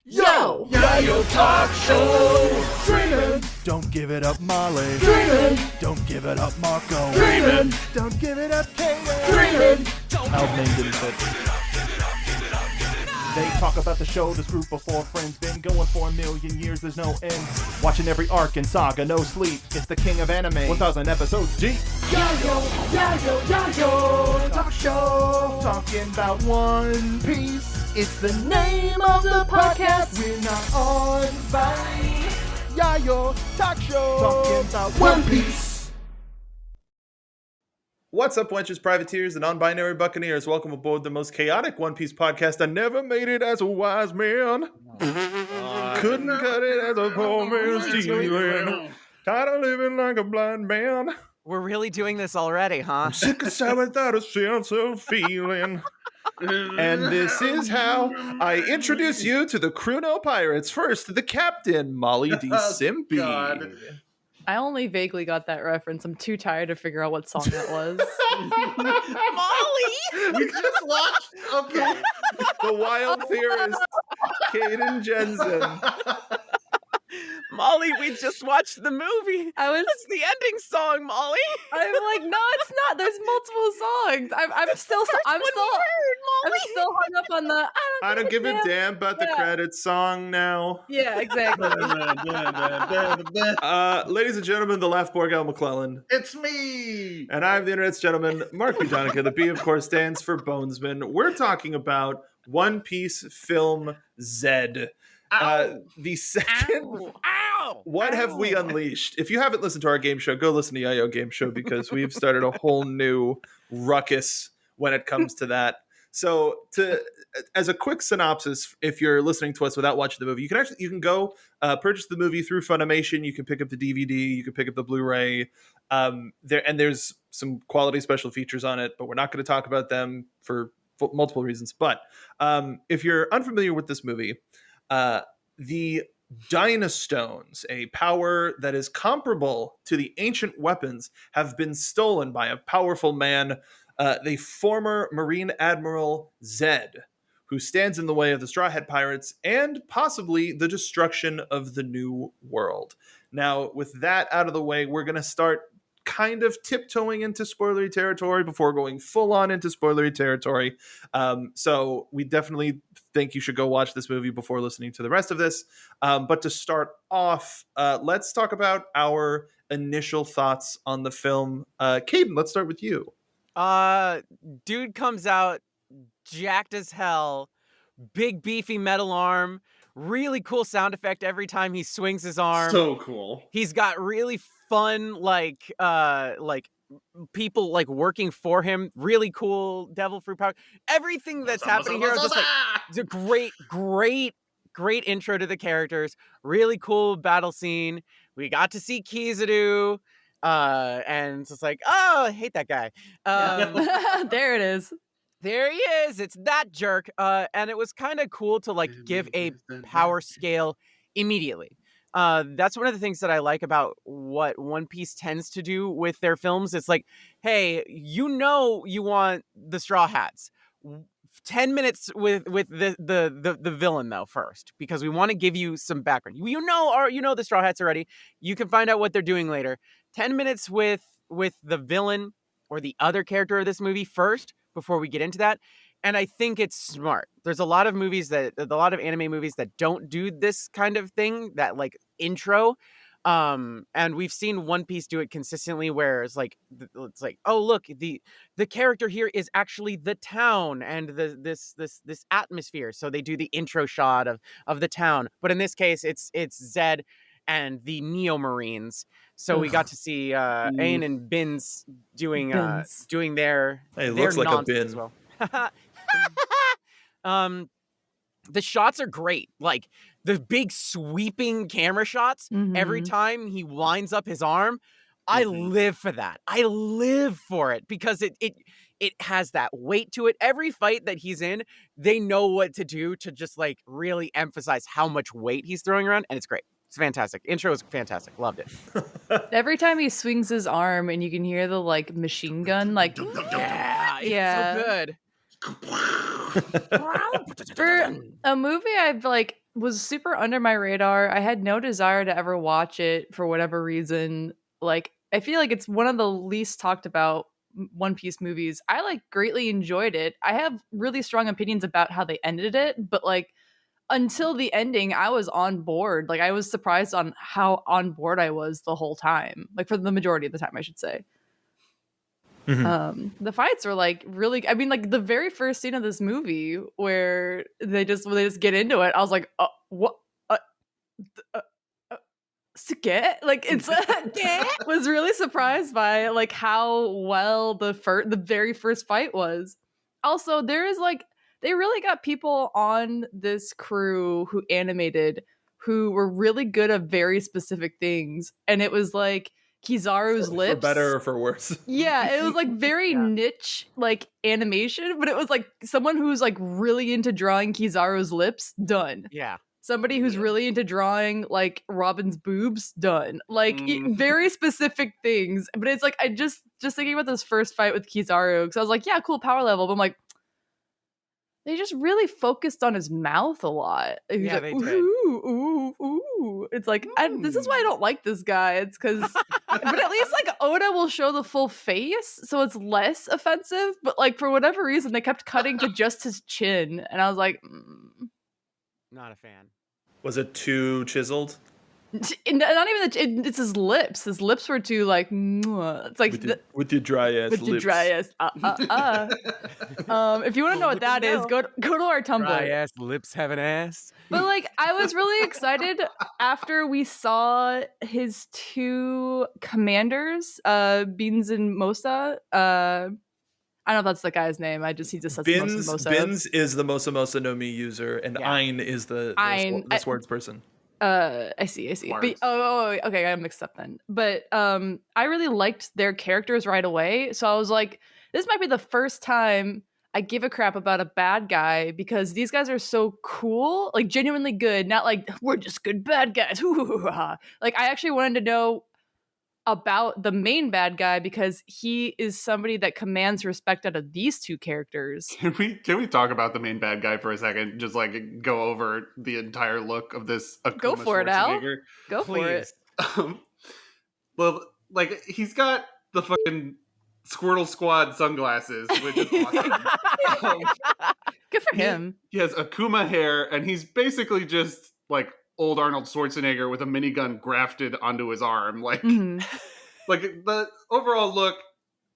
Yo! Yayo Talk Show! Dreamin'! Don't give it up, Molly. Dreamin'! Don't give it up, Marco. Dreamin'! Don't give it up, Katie. Dreamin'! Al's name didn't fit. They talk about the show, this group of four friends been going for 1,000,000 years, there's no end. Watching every arc and saga, no sleep. It's the king of anime, 1,000 episodes deep. Yayo Talk Show! Talking about One Piece. It's the name of the podcast. We're not on Vine. Yayo Talk Show. Talking about One Piece. What's up, wenches, privateers, and non-binary buccaneers? Welcome aboard the most chaotic One Piece podcast. I never made it as a wise man. Couldn't cut it as a poor man stealing. Tired of living like a blind man. We're really doing this already, huh? I'm sick and sad without a sense of feeling. And this is how I introduce you to the Chrono Pirates. First, the captain, Molly D. Simpy. God. I only vaguely got that reference. I'm too tired to figure out what song that was. Molly! We just watched. Okay. The wild theorist, Kaden Jensen. Molly, we just watched the movie. That's the ending song, Molly. I'm like, no, it's not. There's multiple songs. I'm still hung up on the. I don't give a damn about the Yeah. credits song now. Yeah, exactly. Ladies and gentlemen, the Laugh Borgal McClellan. It's me. And I'm the internet's gentleman, Mark B. Donica. The B, of course, stands for Bonesman. We're talking about One Piece Film Z. The second. Ow! What have we unleashed? If you haven't listened to our game show, go listen to Yayo Game Show because we've started a whole new ruckus when it comes to that. So, as a quick synopsis, if you're listening to us without watching the movie, you can go purchase the movie through Funimation. You can pick up the DVD. You can pick up the Blu-ray. There's some quality special features on it, but we're not going to talk about them for multiple reasons. But if you're unfamiliar with this movie, the Dynastones, a power that is comparable to the ancient weapons, have been stolen by a powerful man, the former Marine Admiral Zed, who stands in the way of the Straw Hat Pirates and possibly the destruction of the New World. Now, with that out of the way, we're going to start kind of tiptoeing into spoilery territory before going full on into spoilery territory. So we definitely think you should go watch this movie before listening to the rest of this. But to start off, let's talk about our initial thoughts on the film. Caden, let's start with you. Dude comes out jacked as hell, big beefy metal arm, really cool sound effect every time he swings his arm. So cool. He's got really fun like people like working for him, really cool devil fruit power. Everything that's happening here is just like it's a great intro to the characters. Really cool battle scene. We got to see Kizaru, and it's just like, oh, I hate that guy. There it is. There he is. It's that jerk. And it was kind of cool to like give a power scale immediately. That's one of the things that I like about what One Piece tends to do with their films. It's like, hey, you want the Straw Hats. 10 minutes with the villain though first, because we want to give you some background. You know the Straw Hats already. You can find out what they're doing later. 10 minutes with the villain or the other character of this movie first before we get into that. And I think it's smart. There's a lot of anime movies that don't do this kind of thing, that like intro. And we've seen One Piece do it consistently, where it's like, oh look, the character here is actually the town and this atmosphere. So they do the intro shot of the town, but in this case, it's Zed and the Neo Marines. So we got to see Aang and Bin's doing their Hey, it looks like a nonsense bin. as well. The shots are great. Like the big sweeping camera shots every time he winds up his arm. I live for that. I live for it because it has that weight to it. Every fight that he's in, they know what to do to just like really emphasize how much weight he's throwing around, and it's great. It's fantastic. Intro is fantastic. Loved it. Every time he swings his arm and you can hear the like machine gun, like Yeah, it's so good. For a movie I've like was super under my radar. I had no desire to ever watch it for whatever reason. Like, I feel like it's one of the least talked about One Piece movies. I like greatly enjoyed it. I have really strong opinions about how they ended it, but like until the ending, I was on board. Like, I was surprised on how on board I was the whole time. Like, for the majority of the time, I should say. The fights were like really. I mean, like the very first scene of this movie where they just get into it. I was like, what? Suke? Like it's was really surprised by like how well the very first fight was. Also, there is like they really got people on this crew who animated who were really good at very specific things, and it was like Kizaru's lips. For better or for worse. Yeah, it was like very niche like animation, but it was like someone who's like really into drawing Kizaru's lips, done. Yeah. Somebody who's really into drawing like Robin's boobs, done. Like very specific things. But it's like I just thinking about this first fight with Kizaru, because I was like, yeah, cool power level, but I'm like, they just really focused on his mouth a lot. He's like, they did. ooh, ooh. It's like, this is why I don't like this guy. It's because, but at least like Oda will show the full face, so it's less offensive. But like for whatever reason, they kept cutting to just his chin, and I was like, Not a fan. Was it too chiseled? not even it's his lips. His lips were too like, it's like With your dry ass with lips. the dry ass. If you want to know what that is, go to our Tumblr. Dry ass lips have an ass. But like, I was really excited after we saw his two commanders, Beans and Mosa. I don't know if that's the guy's name. he just says Mosa. Bins is the Mosa no Mi user, and Ein is the swords person. I see. But, okay, I got mixed up then. But I really liked their characters right away. So I was like, this might be the first time I give a crap about a bad guy, because these guys are so cool, like genuinely good, not like we're just good bad guys. Like I actually wanted to know about the main bad guy, because he is somebody that commands respect out of these two characters. Can we talk about the main bad guy for a second? Just like go over the entire look of this Akuma Go for it, Al. Schwarzenegger? Go for it. Well, like he's got the fucking Squirtle Squad sunglasses, which is awesome. Good for him. He has Akuma hair, and he's basically just like old Arnold Schwarzenegger with a minigun grafted onto his arm. Like, like the overall look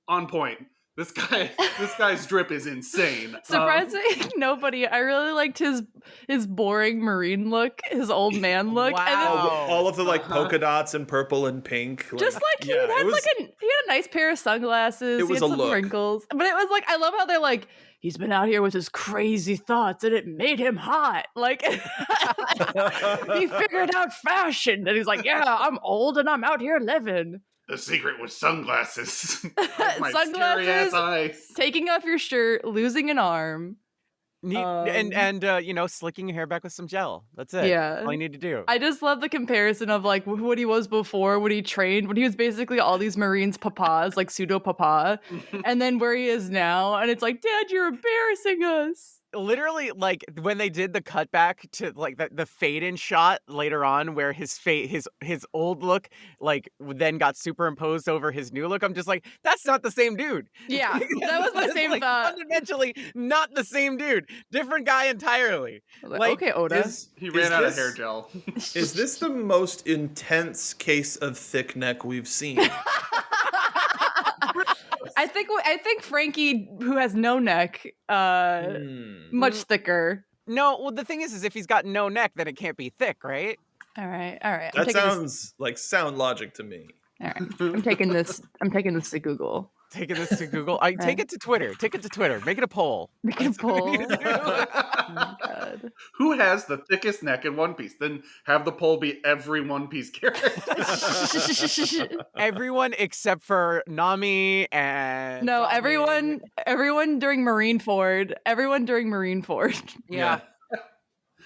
on point. This guy's drip is insane. Surprising nobody. I really liked his boring Marine look, his old man look. Wow. And then, All of the like polka dots and purple and pink. just like he had a nice pair of sunglasses. It was he had a some look. wrinkles. But it was like, I love how they're like, he's been out here with his crazy thoughts and it made him hot. Like he figured out fashion. And he's like, yeah, I'm old and I'm out here living. The secret was sunglasses. My Sunglasses, scary-ass eyes. taking off your shirt, losing an arm. And slicking your hair back with some gel. That's it. Yeah. All you need to do. I just love the comparison of like what he was before when he trained, when he was basically all these Marines papas, like pseudo papa, and then where he is now. And it's like, Dad, you're embarrassing us. Literally, like when they did the cutback to like the fade in shot later on, where his old look like then got superimposed over his new look. I'm just like, that's not the same dude. Yeah, that was my same like, thought. Fundamentally, not the same dude. Different guy entirely. Like, okay, Oda. He ran out of hair gel. Is this the most intense case of thick neck we've seen? I think Frankie, who has no neck, much thicker. No, well, the thing is if he's got no neck, then it can't be thick, right? All right. I'm That taking sounds like sound logic to me. All right, I'm taking this to Google. Taking this to Google. Take it to Twitter. Take it to Twitter. Make it a poll. Make a poll. That's what we need to do. Oh my God. Who has the thickest neck in One Piece? Then have the poll be every One Piece character. Everyone except for Nami and No, Robin. everyone during Marineford. Everyone during Marineford. Yeah.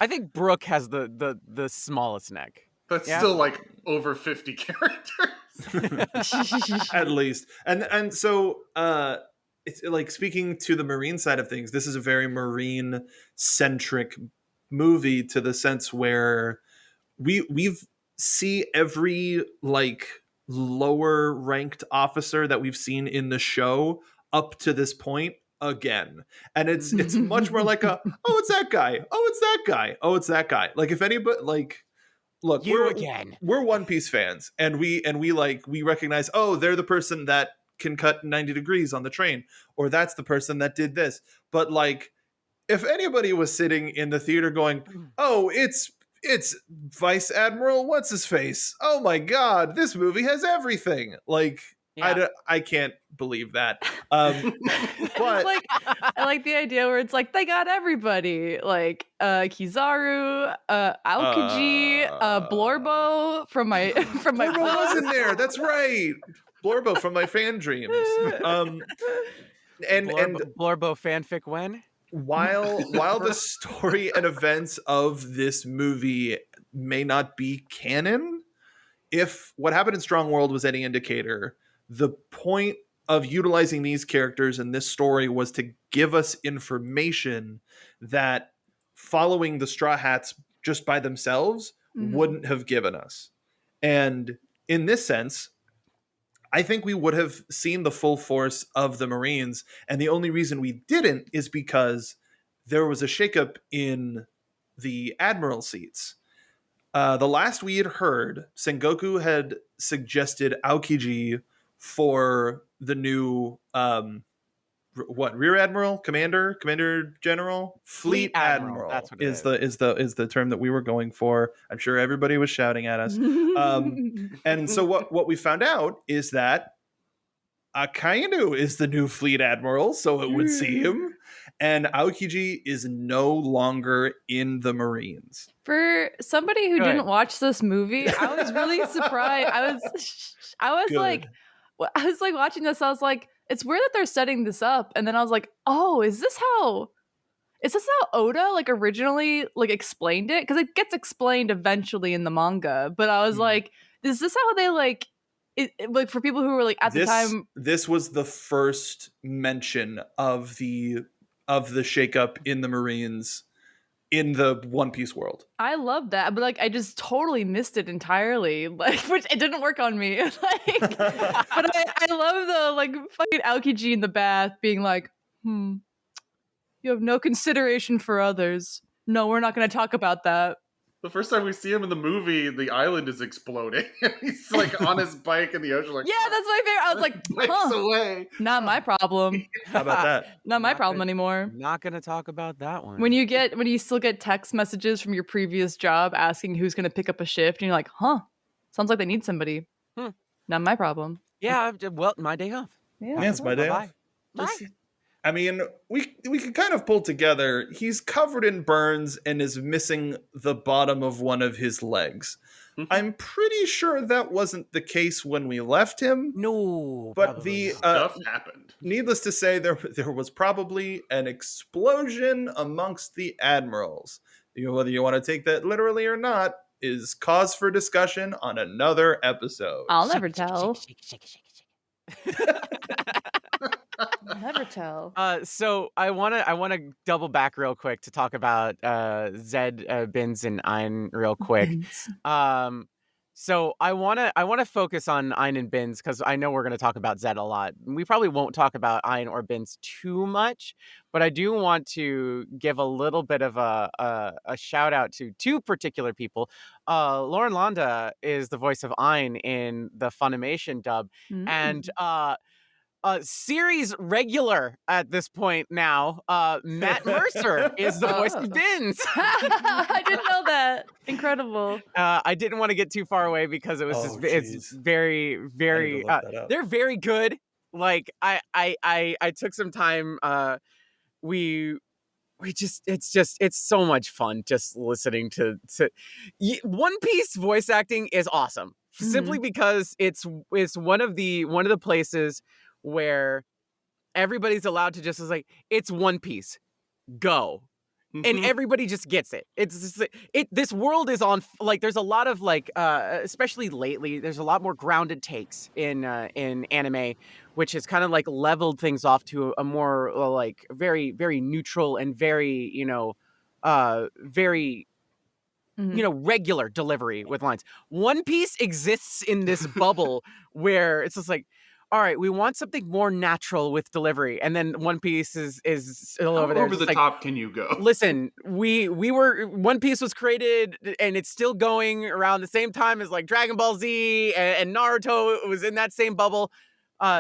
I think Brooke has the smallest neck. That's still like over 50 characters. At least. And so it's like, speaking to the Marine side of things, this is a very Marine centric movie to the sense where we've see every like lower ranked officer that we've seen in the show up to this point again, and it's much more like a, oh, it's that guy, oh, it's that guy, oh, it's that guy. Like if anybody, like, look, You again. we're One Piece fans, and we recognize, oh, they're the person that can cut 90 degrees on the train, or that's the person that did this. But like, if anybody was sitting in the theater going, oh, it's Vice Admiral what's his face, oh my god, this movie has everything, like, Yeah. I can't believe that. It's But like, I like the idea where it's like they got everybody, like Kizaru, Aokiji, Blorbo from my Blorbo was in there, that's right, Blorbo from my fan dreams. And Blorbo fanfic when? while the story and events of this movie may not be canon, if what happened in Strong World was any indicator, the point of utilizing these characters in this story was to give us information that following the Straw Hats just by themselves wouldn't have given us. And in this sense, I think we would have seen the full force of the Marines, and the only reason we didn't is because there was a shakeup in the admiral seats. The last we had heard, Sengoku had suggested Aokiji for the new rear admiral, commander general, fleet admiral. That's what it is the term that we were going for. I'm sure everybody was shouting at us. And so what we found out is that Akainu is the new fleet admiral, so it would seem, and Aokiji is no longer in the Marines. For somebody who Good. didn't watch this movie, I was really surprised. I was Good. like watching this. I was like, it's weird that they're setting this up, and then I was like, oh, is this how Oda like originally like explained it? Because it gets explained eventually in the manga, but I was like, is this how they like? Like for people who were like at the time, this was the first mention of the shakeup in the Marines in the One Piece world. I love that, but like I just totally missed it entirely. Like, which it didn't work on me. Like, but I love the like fucking Aokiji in the bath being like, you have no consideration for others. No, we're not going to talk about that. The first time we see him in the movie, the island is exploding. He's like on his bike in the ocean. Like, Yeah, that's my favorite. I was like, bikes away. not my problem. How about that? Not my problem anymore. Not gonna talk about that one. When you still get text messages from your previous job asking who's going to pick up a shift, and you're like, sounds like they need somebody. Not my problem. Yeah, well, my day off. Yeah, it's my day off. Bye. I mean, we could kind of pull together. He's covered in burns and is missing the bottom of one of his legs. I'm pretty sure that wasn't the case when we left him. No, but probably the Stuff happened. needless to say, there was probably an explosion amongst the admirals. Whether you want to take that literally or not is cause for discussion on another episode. I'll never tell. Shake I'll never tell. So I wanna double back real quick to talk about Zed, Bins, and Ein real quick. So I wanna focus on Ein and Bins because I know we're gonna talk about Zed a lot. We probably won't talk about Ein or Bins too much, but I do want to give a little bit of a shout out to two particular people. Lauren Londa is the voice of Ein in the Funimation dub, and series regular at this point now, Matt Mercer is the voice of Bins. I didn't know that. Incredible. I didn't want to get too far away because it was it's very, very. They're very good. Like I took some time. We just it's so much fun just listening to One Piece voice acting is awesome. Simply because it's one of the places where everybody's allowed to just is like, it's One Piece, go. And everybody just gets it. It's just, this world is on, like, there's a lot of like, especially lately, there's a lot more grounded takes in anime, which has kind of like leveled things off to a more like very, very neutral and very, very regular delivery with lines. One Piece exists in this bubble where it's just like, all right, we want something more natural with delivery, and then One Piece is still over there. Over the top can you go? Listen, we were One Piece was created, and it's still going around the same time as like Dragon Ball Z and Naruto was in that same bubble.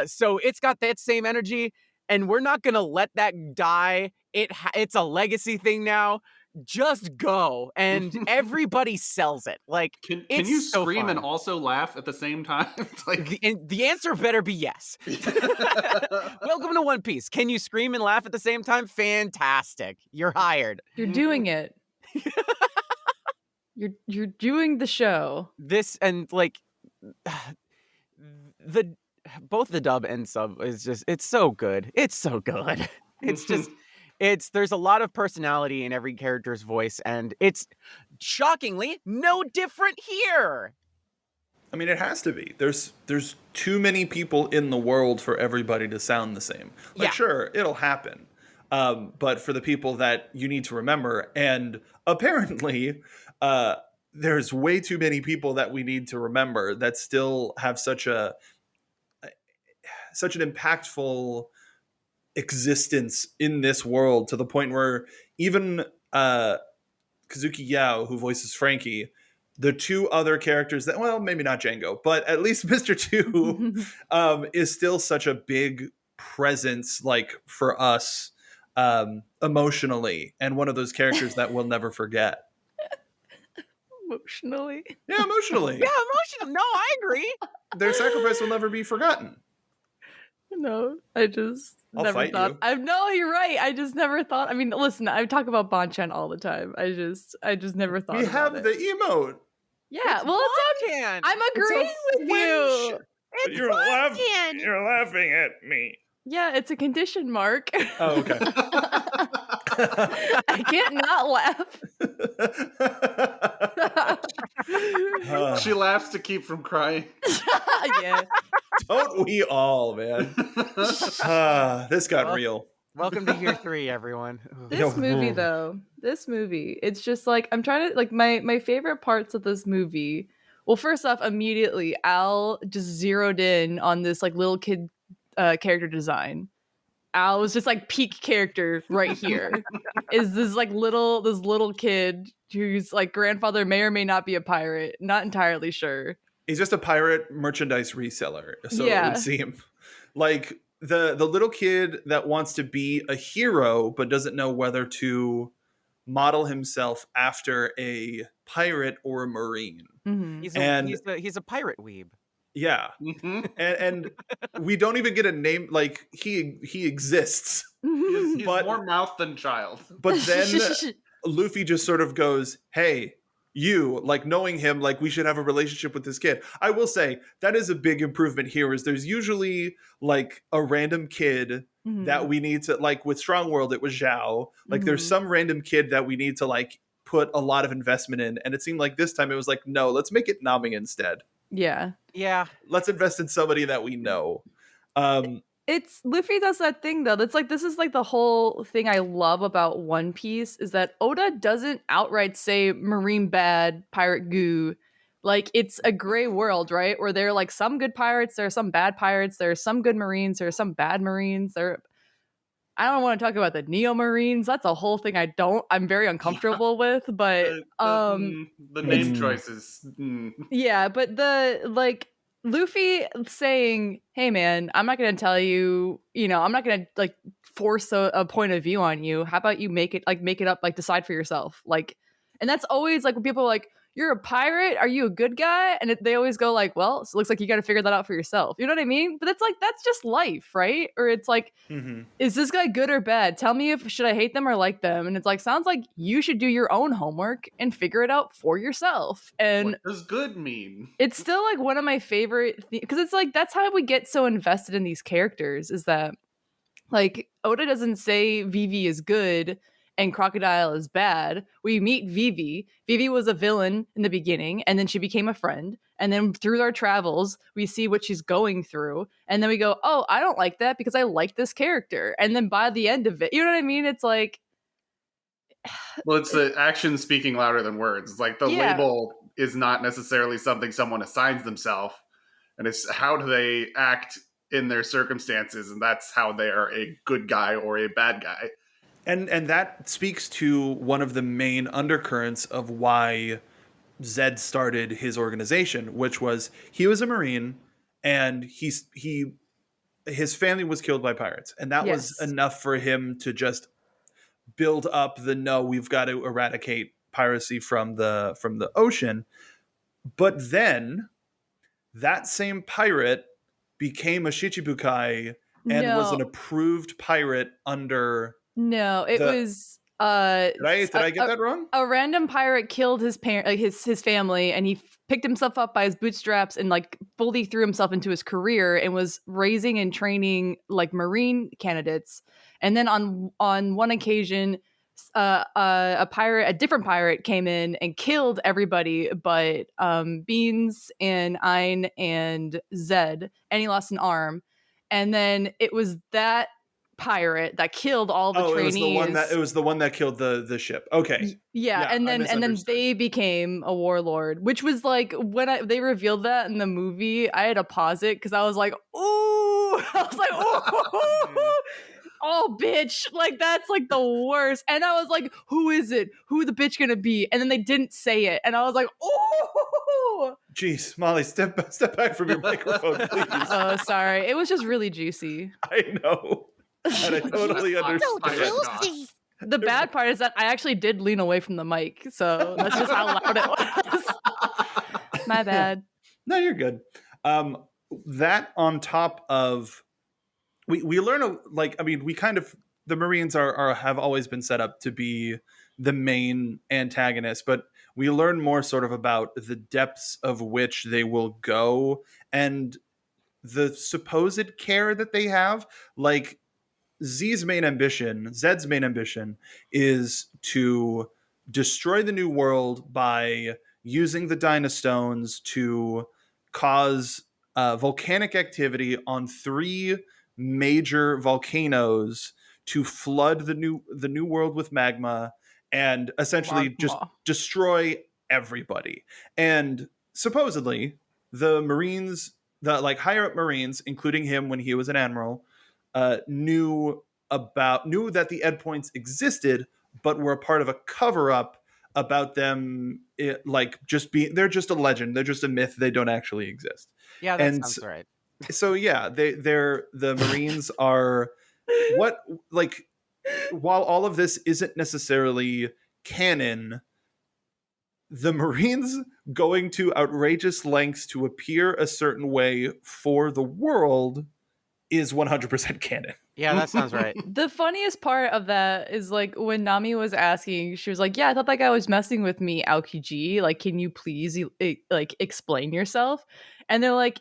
So it's got that same energy, and we're not gonna let that die. It's a legacy thing now. Just go, and everybody sells it. Like, can you scream and also laugh at the same time? It's like the answer better be yes. Welcome to One Piece. Can you scream and laugh at the same time? Fantastic. You're hired. You're doing it. You're doing the show. This and like both the dub and sub is just it's so good. It's so good. It's just there's a lot of personality in every character's voice, and it's shockingly no different here. I mean, it has to be. There's too many people in the world for everybody to sound the same. Like, sure, it'll happen. But for the people that you need to remember, and apparently there's way too many people that we need to remember that still have such an impactful existence in this world, to the point where even Kazuki Yao, who voices Frankie, the two other characters that, well, maybe not Django, but at least Mr. Two is still such a big presence, like, for us emotionally, and one of those characters that we'll never forget. Emotionally? Yeah, emotionally. Yeah, emotional. No, I agree. Their sacrifice will never be forgotten. No, I just I'll never fight thought. No, you're right. I just never thought. I mean, listen, I talk about Bonchan all the time. I just never thought. We about have it. the emote. Yeah, I'm It's agreeing with you. It's You're laughing at me. Yeah, it's a condition mark. Oh, okay. I can't not laugh. she laughs to keep from crying. Yeah. Don't we all, man? This got real. Welcome to year 3, everyone. This movie, it's just like, I'm trying to, like, my favorite parts of this movie. Well, first off, immediately Al just zeroed in on this like little kid character design. Al was just like peak character right here. Is this little kid whose like grandfather may or may not be a pirate, not entirely sure. He's just a pirate merchandise reseller, so Yeah. it would seem. Like the little kid that wants to be a hero but doesn't know whether to model himself after a pirate or a marine. Mm-hmm. He's a pirate weeb. Yeah. And we don't even get a name. Like, he exists. He's But- more mouth than child. But then Luffy just sort of goes, hey, you, like, knowing him, like, we should have a relationship with this kid. I will say that is a big improvement here, is there's usually like a random kid that we need to, like, with Strong World, it was Zhao. Like, there's some random kid that we need to, like, put a lot of investment in. And it seemed like this time it was like, no, let's make it Nami instead. Yeah. Let's invest in somebody that we know. It's Luffy does that thing though. That's like, this is like the whole thing I love about One Piece, is that Oda doesn't outright say marine bad, pirate goo. Like, it's a gray world, right? Where there are like some good pirates, there are some bad pirates, there are some good marines, there are some bad marines. I don't want to talk about the Neo Marines. That's a whole thing I'm very uncomfortable with, but the name choices. yeah, but the like Luffy saying, hey man, I'm not going to tell you, I'm not going to like force a point of view on you. How about you make it up, like decide for yourself. Like, and that's always like when people are like, you're a pirate, are you a good guy? And they always go like, well, so it looks like you got to figure that out for yourself. You know what I mean? But it's like, that's just life, right? Or it's like, is this guy good or bad? Tell me should I hate them or like them? And it's like, sounds like you should do your own homework and figure it out for yourself. And what does good mean? It's still like one of my favorite because it's like, that's how we get so invested in these characters, is that like Oda doesn't say Vivi is good and Crocodile is bad. We meet Vivi. Vivi was a villain in the beginning, and then she became a friend. And then through our travels, we see what she's going through. And then we go, oh, I don't like that because I like this character. And then by the end of it, you know what I mean? It's like, Well, it's the action speaking louder than words. It's like the Yeah. label is not necessarily something someone assigns themselves, and it's how do they act in their circumstances, and that's how they are a good guy or a bad guy. And that speaks to one of the main undercurrents of why Zed started his organization, which was he was a Marine and his family was killed by pirates. And that was Yes. enough for him to just build up we've got to eradicate piracy from the ocean. But then that same pirate became a Shichibukai and was No. an approved pirate under No, it The- was Did I get that wrong? a random pirate killed his parent, like his family, and he picked himself up by his bootstraps and like fully threw himself into his career and was raising and training like Marine candidates. And then on one occasion, a different pirate came in and killed everybody but Beans and Ein and Zed, and he lost an arm. And then it was that pirate that killed all the trainees. It was the one that killed the ship. Okay. Yeah, and I then misunderstood. they became a warlord, which was like when they revealed that in the movie, I had to pause it because I was like, ooh, I was like, ooh, oh, bitch, like that's like the worst. And I was like, who is it? Who the bitch gonna be? And then they didn't say it, and I was like, ooh. Jeez, Molly, step back from your microphone, please. Oh, sorry, it was just really juicy. I know. And I totally understand. The bad part is that I actually did lean away from the mic, so that's just how loud it was. My bad. No, you're good. That on top of we learn the Marines have always been set up to be the main antagonist, but we learn more sort of about the depths of which they will go and the supposed care that they have. Like Zed's main ambition is to destroy the New World by using the Dynastones to cause volcanic activity on 3 major volcanoes to flood the new world with magma and essentially just destroy everybody. And supposedly the Marines, the like higher up Marines, including him when he was an admiral, knew that the endpoints existed, but were a part of a cover-up about them. They're just a legend. They're just a myth. They don't actually exist. Yeah, that sounds right. So yeah, they're the Marines are while all of this isn't necessarily canon, the Marines going to outrageous lengths to appear a certain way for the world is 100% canon. Yeah, that sounds right. The funniest part of that is like when Nami was asking, she was like, yeah, I thought that guy was messing with me, Aokiji. Like, can you please like explain yourself? And they're like,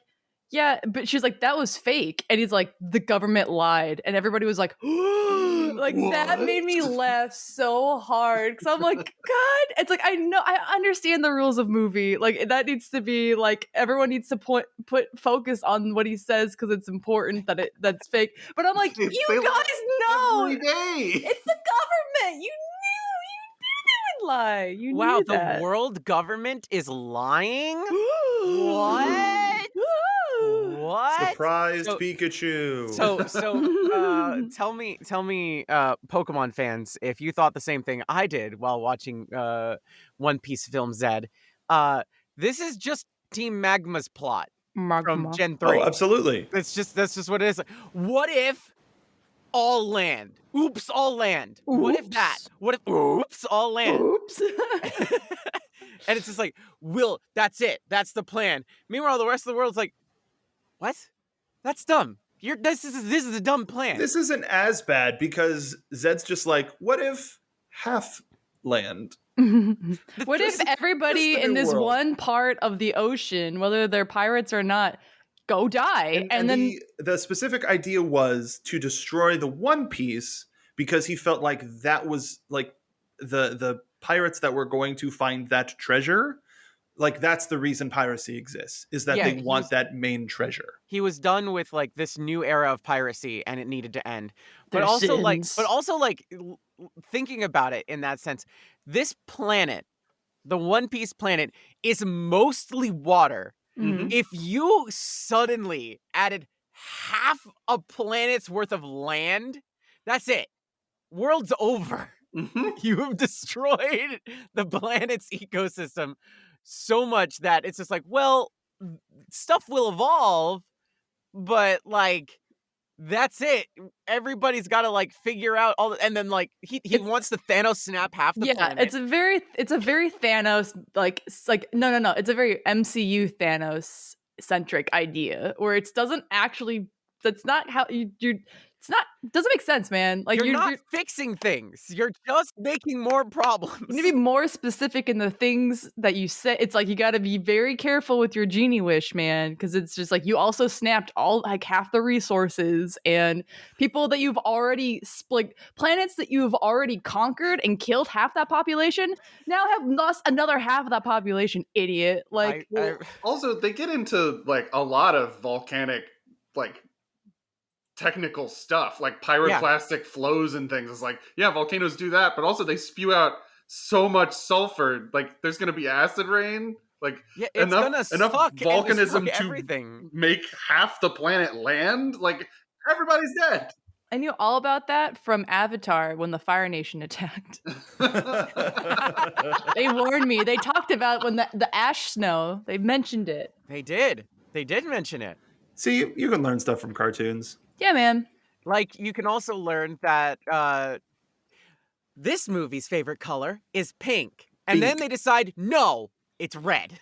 yeah, but she's like, that was fake. And he's like, the government lied. And everybody was like, like that made me laugh so hard. Cause I'm like, God, it's like, I know, I understand the rules of movie. Like that needs to be like, everyone needs to put focus on what he says. Cause it's important that's fake. But I'm like, you guys know every day. It's the government. You knew they would lie. You knew that. The world government is lying? What? What? Surprised Pikachu. So tell me, Pokemon fans, if you thought the same thing I did while watching One Piece film Zed. This is just Team Magma's plot from Gen 3. Oh, absolutely. That's just what it is. What if all land? Oops, all land. Oops. What if that? What if oops, all land? Oops. And it's just like, that's it. That's the plan. Meanwhile, the rest of the world's like, what? That's dumb. This is a dumb plan. This isn't as bad because Zed's just like, what if half land? What if everybody in this world. one part of the ocean, whether they're pirates or not, go die? And then the specific idea was to destroy the One Piece because he felt like that was like the pirates that were going to find that treasure. Like that's the reason piracy exists, is that they want that main treasure. He was done with like this new era of piracy and it needed to end. But also like thinking about it in that sense, this planet, the One Piece planet, is mostly water. Mhm. If you suddenly added half a planet's worth of land, that's it. World's over. You have destroyed the planet's ecosystem so much that it's just like, well, stuff will evolve, but like that's it. Everybody's got to like figure out all and then like he wants to Thanos snap half the planet. It's a very Thanos like no. It's a very MCU Thanos centric idea where it doesn't actually. That's not how you. It's not. Doesn't make sense, man. Like you're not fixing things. You're just making more problems. You need to be more specific in the things that you say. It's like you got to be very careful with your genie wish, man, because it's just like you also snapped all like half the resources and people that you've already split planets that you've already conquered and killed half that population now have lost another half of that population. Idiot. Like also they get into like a lot of volcanic like technical stuff like pyroclastic flows and things. It's like, yeah, volcanoes do that, but also they spew out so much sulfur. Like there's gonna be acid rain. Like enough volcanism to everything. Make half the planet land. Like everybody's dead. I knew all about that from Avatar when the Fire Nation attacked. They warned me. They talked about when the ash snow. They mentioned it. They did mention it. See, you can learn stuff from cartoons. Yeah, man. Like, you can also learn that this movie's favorite color is pink. And then they decide, no, it's red.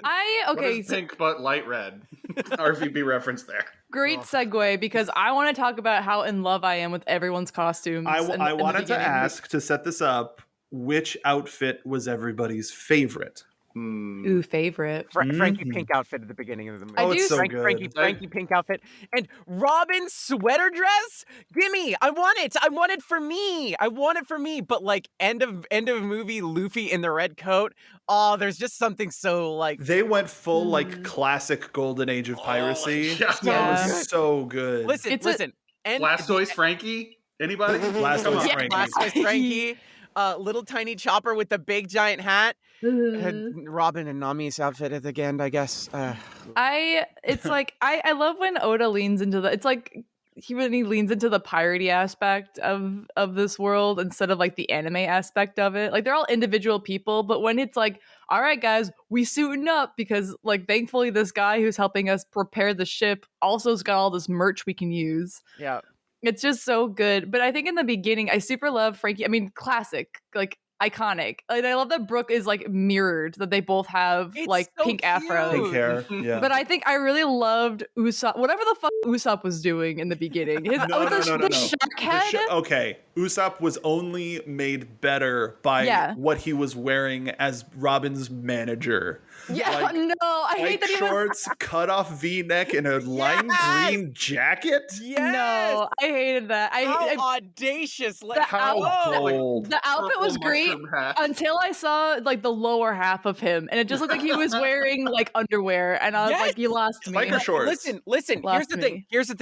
What is pink but light red? RVB reference there. Great segue, because I want to talk about how in love I am with everyone's costumes. I wanted to ask, to set this up, which outfit was everybody's favorite? Ooh, favorite. Frankie pink outfit at the beginning of the movie. It's so good. Frankie pink outfit. And Robin's sweater dress? Gimme! I want it! I want it for me! I want it for me! But like end of movie, Luffy in the red coat. Oh, there's just something so like they went full like classic golden age of piracy. Yeah. That was so good. Listen. Blastoise Frankie? Anybody? Blastoise Frankie. Blastoise Frankie. Little tiny Chopper with the big giant hat. Robin and Nami's outfit at the end, I guess. I love when Oda leans into it's like he leans into the piratey aspect of this world instead of like the anime aspect of it. Like they're all individual people, but when it's like, all right, guys, we suiting up because like thankfully this guy who's helping us prepare the ship also has got all this merch we can use. Yeah. It's just so good. But I think in the beginning, I super love Frankie. I mean, classic, like iconic. And I love that Brooke is like mirrored, that they both have like so pink cute. afro. Pink hair. Yeah. But I think I really loved Usopp, whatever the fuck Usopp was doing in the beginning. His the shark head. Okay, Usopp was only made better by what he was wearing as Robin's manager. Yeah, like, no, I hate that he shorts, cut off V-neck, and a lime green jacket. Yes! No, I hated that. How audacious! How bold! The outfit was great until I saw like the lower half of him, and it just looked like he was wearing like underwear, and I was like, "You lost me." Biker shorts. Listen. Here's the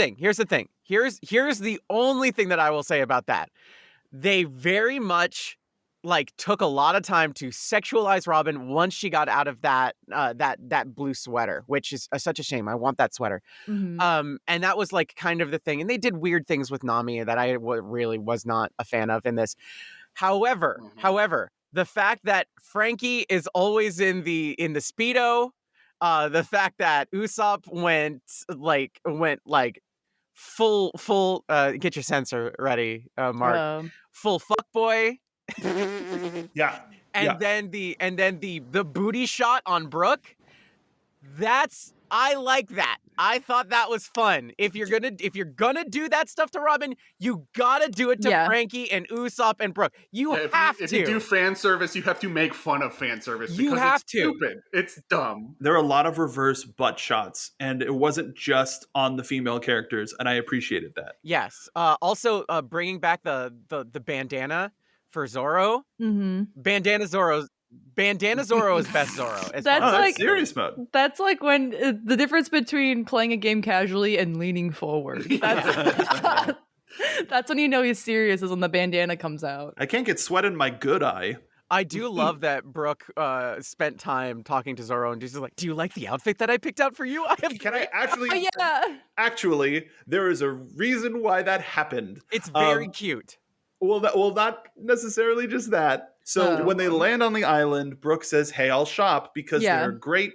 thing. Here's the only thing that I will say about that. They very much like took a lot of time to sexualize Robin once she got out of that blue sweater, which is such a shame. I want that sweater. Mm-hmm. And that was like kind of the thing. And they did weird things with Nami that I really was not a fan of in this. However, the fact that Frankie is always in the Speedo, the fact that Usopp went full get your sensor ready, Mark. Full fuckboy. Yeah. Then the booty shot on Brooke. I like that. I thought that was fun. If you're gonna do that stuff to Robin, you gotta do it to Frankie and Usopp and Brooke. If you do fan service, you have to make fun of fan service. You have to. Stupid. It's dumb. There are a lot of reverse butt shots, and it wasn't just on the female characters, and I appreciated that. Yes. Also, bringing back the bandana for Zoro. Mm-hmm. Bandana Zoro is best Zoro. That's like serious mode. That's like when the difference between playing a game casually and leaning forward. That's That's when you know he's serious, is when the bandana comes out. I can't get sweat in my good eye. I do love that Brooke spent time talking to Zoro and just like, do you like the outfit that I picked out for you? Can I actually? Oh yeah. Actually, there is a reason why that happened. It's very cute. Well, not necessarily just that. So when they land on the island, Brooke says, "Hey, I'll shop," because there are great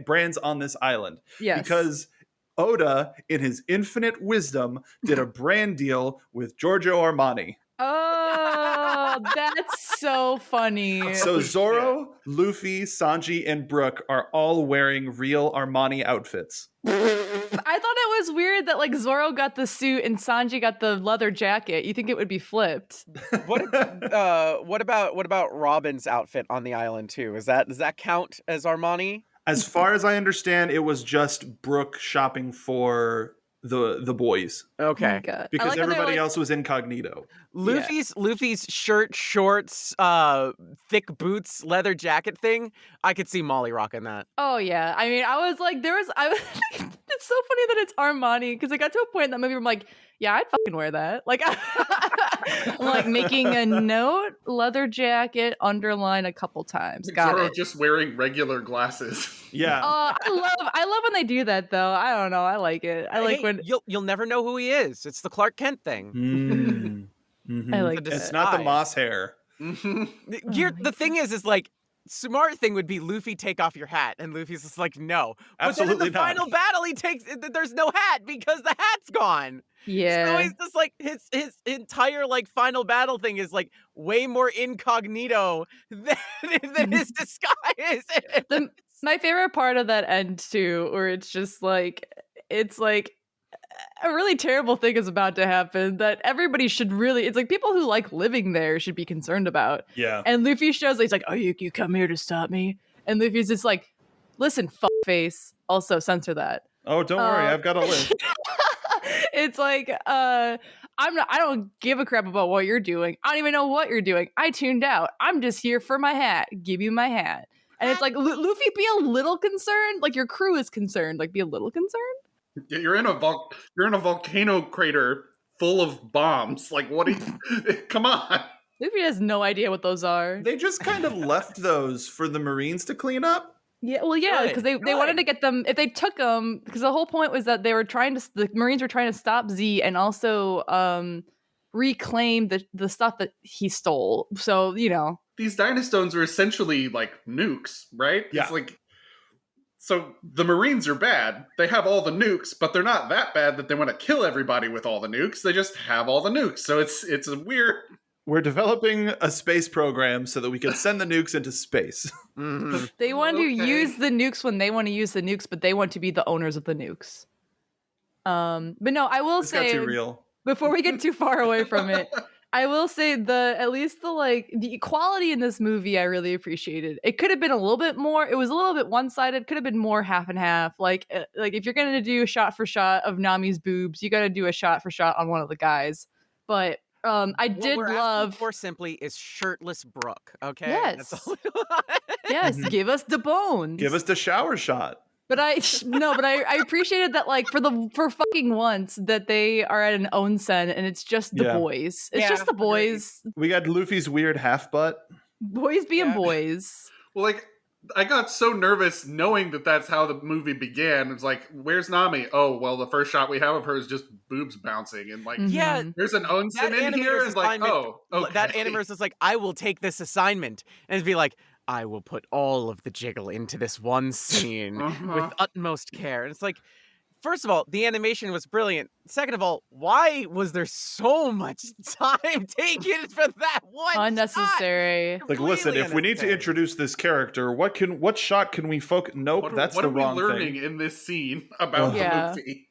brands on this island. Yes. Because Oda, in his infinite wisdom, did a brand deal with Giorgio Armani. Oh, that's so funny. So Zoro, Luffy, Sanji, and Brooke are all wearing real Armani outfits. I thought it was weird that like Zoro got the suit and Sanji got the leather jacket. You think it would be flipped? What about Robin's outfit on the island too? Does that count as Armani? As far as I understand, it was just Brooke shopping for the boys. Okay. Oh because everybody else was incognito. Luffy's shirt, shorts, thick boots, leather jacket thing. I could see Molly rocking that. Oh yeah. I mean, I was like, it's so funny that it's Armani because I got to a point in that movie where I'm like, yeah, I'd fucking wear that. Like, I'm like making a note, leather jacket, underline a couple times. Got Zoro it. just wearing regular glasses. Yeah. I love when they do that though. I don't know. I like it. I like when you'll never know who he is. It's the Clark Kent thing. Mm-hmm. I like It's not the moss hair. The thing is like, smart thing would be Luffy take off your hat, and Luffy's just like, no. But then in Absolutely the not. final battle, there's no hat because the hat's gone. Yeah. So he's just like his entire like final battle thing is like way more incognito than his disguise. My favorite part of that end too, where it's like a really terrible thing is about to happen that everybody should really, it's like people who like living there should be concerned about. Yeah. And Luffy shows, he's like, oh, you come here to stop me? And Luffy's just like, listen, face. Also censor that. Oh, don't worry, I've got a list. It's like, I don't give a crap about what you're doing. I don't even know what you're doing. I tuned out. I'm just here for my hat. Give you my hat. And it's like, Luffy, be a little concerned. Like your crew is concerned. Like be a little concerned. You're in a volcano crater full of bombs. Like, what? Come on. Luffy has no idea what those are. They just kind of left those for the Marines to clean up. Yeah, well, yeah, because they wanted to get them. If they took them, because the whole point was that the Marines were trying to stop Z and also reclaim the stuff that he stole. So these Dynastones are essentially like nukes, right? Yeah. It's like, so the Marines are bad. They have all the nukes, but they're not that bad that they want to kill everybody with all the nukes. They just have all the nukes. So it's a weird. We're developing a space program so that we can send the nukes into space. Mm-hmm. They want to use the nukes when they want to use the nukes, but they want to be the owners of the nukes. But no, I will This got say too real. before we get too far away from it, I will say the equality in this movie I really appreciated. It could have been a little bit more. It was a little bit one-sided. Could have been more half and half. Like if you're gonna do a shot for shot of Nami's boobs, you got to do a shot for shot on one of the guys. But I did love. More simply is shirtless Brooke. Okay. Yes. That's all Yes, give us the bones. Give us the shower shot. But I appreciated that, like, for fucking once that they are at an onsen and it's just the boys. It's just the boys. We got Luffy's weird half butt. Boys being boys. Well, like, I got so nervous knowing that that's how the movie began. It's like, where's Nami? Oh, well, the first shot we have of her is just boobs bouncing. And, like, yeah, there's an onsen in here. And, like, oh, okay. That animator's is like, I will take this assignment. And it'd be like, I will put all of the jiggle into this one scene with utmost care. And it's like, first of all, the animation was brilliant. Second of all, why was there so much time taken for that one unnecessary shot? Like, listen, if we need to introduce this character, what shot can we focus? Nope, that's the wrong thing. What are we learning in this scene about the movie?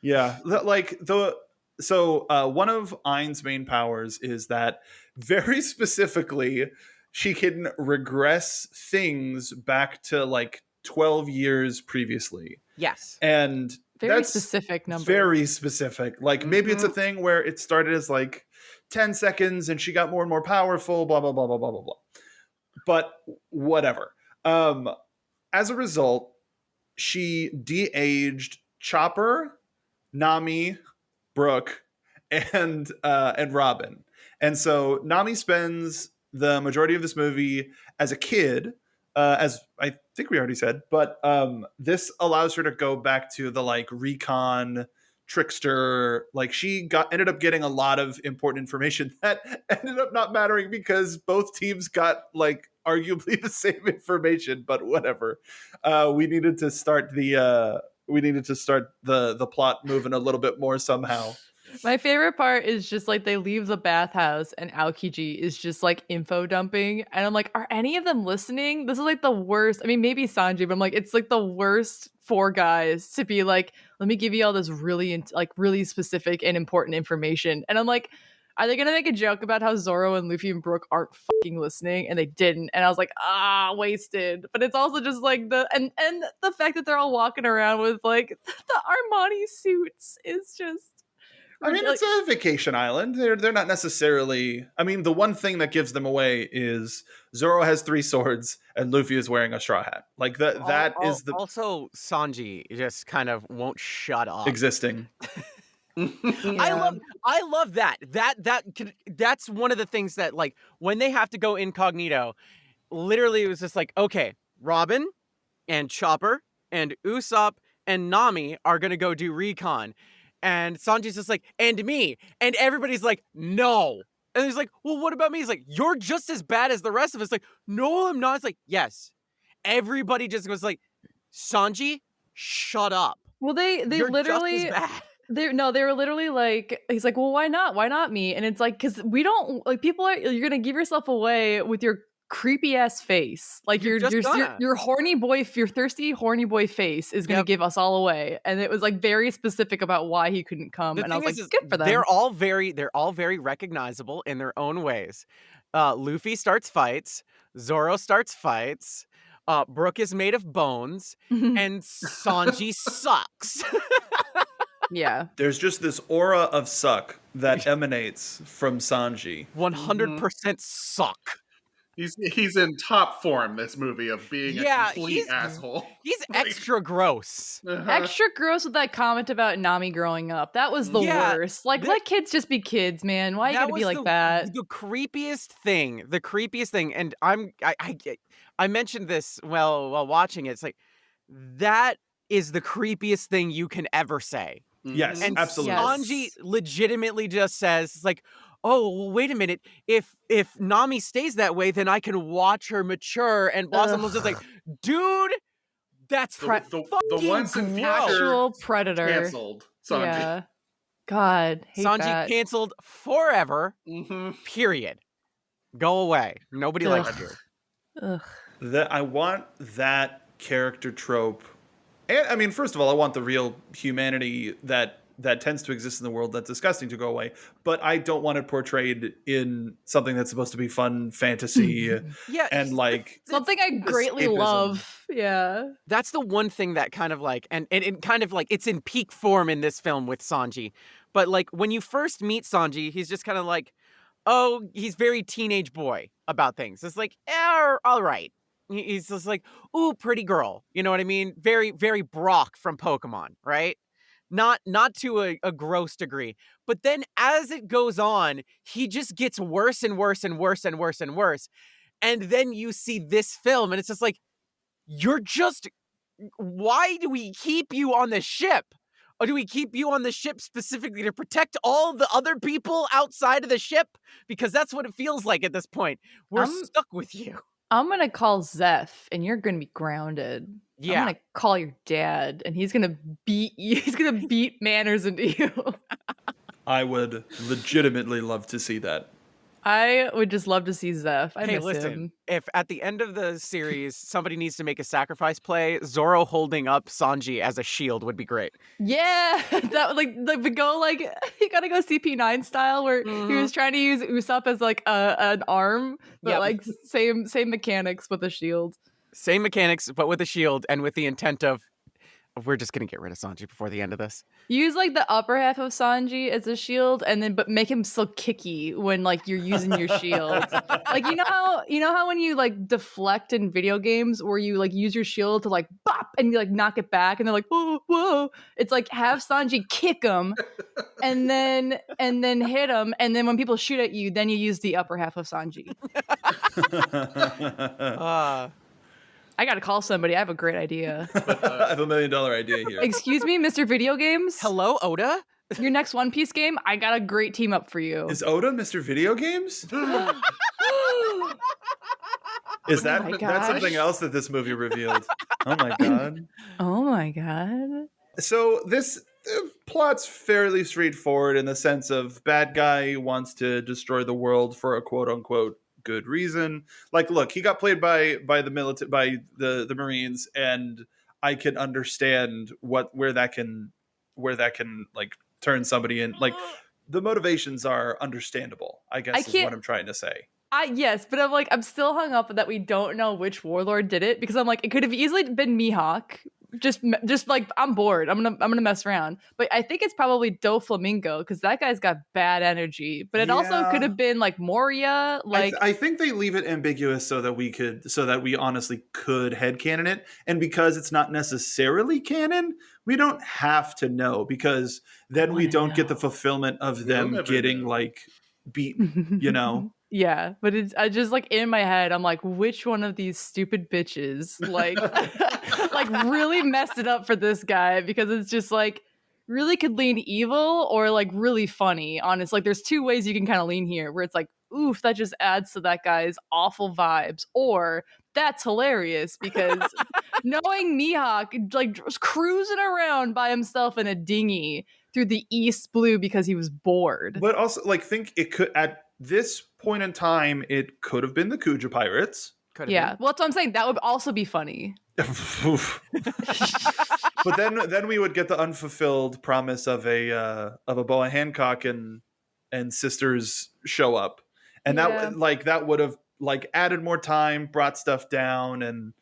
Yeah, like one of Ain's main powers is that very specifically she can regress things back to like 12 years previously. Yes. And very that's specific number. Very specific. Like maybe it's a thing where it started as like 10 seconds and she got more and more powerful, blah, blah, blah, blah, blah, blah, blah. But whatever. As a result, she de-aged Chopper, Nami, Brooke, and Robin. And so Nami spends the majority of this movie as a kid, as I think we already said, but this allows her to go back to the like recon trickster. Like she ended up getting a lot of important information that ended up not mattering because both teams got like arguably the same information, but whatever. We needed to start the plot moving a little bit more somehow. My favorite part is just like they leave the bathhouse and Aokiji is just like info dumping. And I'm like, are any of them listening? This is like the worst. I mean, maybe Sanji, but I'm like, it's like the worst for guys to be like, let me give you all this really really specific and important information. And I'm like, are they gonna make a joke about how Zoro and Luffy and Brook aren't fucking listening? And they didn't. And I was like, wasted. But it's also just like the fact that they're all walking around with like the Armani suits is just. I mean, it's a vacation island. They're not necessarily. I mean, the one thing that gives them away is Zoro has 3 swords and Luffy is wearing a straw hat. Like that is the also Sanji just kind of won't shut up. existing. Yeah. I love that. That's one of the things that like when they have to go incognito, literally it was just like, okay, Robin and Chopper and Usopp and Nami are gonna go do recon. And Sanji's just like, and me. And everybody's like, no. And he's like, well, what about me? He's like, you're just as bad as the rest of us. Like, no, I'm not. It's like, yes. Everybody just goes like, Sanji, shut up. Well, they You're literally. just as bad. They were literally like, he's like, well, why not me? And it's like, because we don't like you're gonna give yourself away with your creepy ass face, like your horny boy, your thirsty horny boy face is gonna give us all away. And it was like very specific about why he couldn't come. And I was like, good for them. They're all very recognizable in their own ways. Luffy starts fights, Zoro starts fights. Brook is made of bones, and Sanji sucks. Yeah. There's just this aura of suck that emanates from Sanji. 100% suck. He's in top form this movie of being a complete asshole. He's extra gross. Extra gross with that comment about Nami growing up. That was the worst. Like, let kids just be kids, man. Why you gotta be like that? The creepiest thing. And I mentioned this while watching it. It's like, that is the creepiest thing you can ever say. Yes, and absolutely. Sanji legitimately just says, like, oh, well, wait a minute. If Nami stays that way, then I can watch her mature. And Blossom was just like, dude, that's the once in future actual predator canceled. Sanji. Yeah. God, hate Sanji that. canceled forever. Period. Go away. Nobody likes you. I want that character trope. And I mean, first of all, I want the real humanity that tends to exist in the world that's disgusting to go away. But I don't want it portrayed in something that's supposed to be fun fantasy. And like something I greatly love. Yeah. That's the one thing that kind of like, and it kind of like, it's in peak form in this film with Sanji. But like when you first meet Sanji, he's just kind of like, oh, he's very teenage boy about things. It's like, all right. He's just like, ooh, pretty girl. You know what I mean? Very, very Brock from Pokemon, right? Not to a gross degree. But then as it goes on, he just gets worse and worse and worse and worse and worse. And then you see this film and it's just like, why do we keep you on the ship? Or do we keep you on the ship specifically to protect all the other people outside of the ship? Because that's what it feels like at this point. We're stuck with you. I'm going to call Zeph and you're going to be grounded. Yeah. I'm going to call your dad and he's going to beat you. He's going to beat manners into you. I would legitimately love to see that. I would just love to see Zeph. I miss him. If at the end of the series somebody needs to make a sacrifice play, Zoro holding up Sanji as a shield would be great. Yeah, that like go like you gotta go CP9 style where he was trying to use Usopp as like an arm, but like same mechanics with a shield. Same mechanics, but with a shield and with the intent of we're just gonna get rid of Sanji before the end of this. Use like the upper half of Sanji as a shield, and then but make him still kicky when like you're using your shield. Like you know how when you like deflect in video games where you like use your shield to like bop and you like knock it back and they're like whoa whoa. It's like have Sanji kick him and then hit him, and then when people shoot at you, then you use the upper half of Sanji. I gotta call somebody. I have a great idea. I have $1 million idea here. Excuse me, Mr. Video Games? Hello, Oda? Your next One Piece game? I got a great team up for you. Is Oda Mr. Video Games? Is that my that's gosh. something else that this movie revealed? Oh my god. Oh my god. So this plot's fairly straightforward in the sense of bad guy wants to destroy the world for a quote unquote good reason. Like, look, he got played by the Marines, and I can understand where that can like turn somebody in. Like, the motivations are understandable, I guess, is what I'm trying to say. Yes, but I'm still hung up that we don't know which warlord did it, because I'm like, it could have easily been Mihawk. Just like, I'm bored. I'm gonna mess around. But I think it's probably Doflamingo, because that guy's got bad energy. But it also could have been like Moria. Like, I think they leave it ambiguous so that we honestly could headcanon it. And because it's not necessarily canon, we don't have to know, because then we don't get the fulfillment of them getting like beaten, you know? Yeah, but I just like in my head, I'm like, which one of these stupid bitches like like really messed it up for this guy, because it's just like really could lean evil or like really funny. Honest, like there's two ways you can kind of lean here, where it's like, oof, that just adds to that guy's awful vibes, or that's hilarious because knowing Mihawk like just cruising around by himself in a dinghy through the East Blue because he was bored. But also, like, think it could at this point in time, it could have been the Kuja pirates. Yeah, well, that's what I'm saying. That would also be funny. But then we would get the unfulfilled promise of a Boa Hancock and sisters show up, and that would have like added more time, brought stuff down, and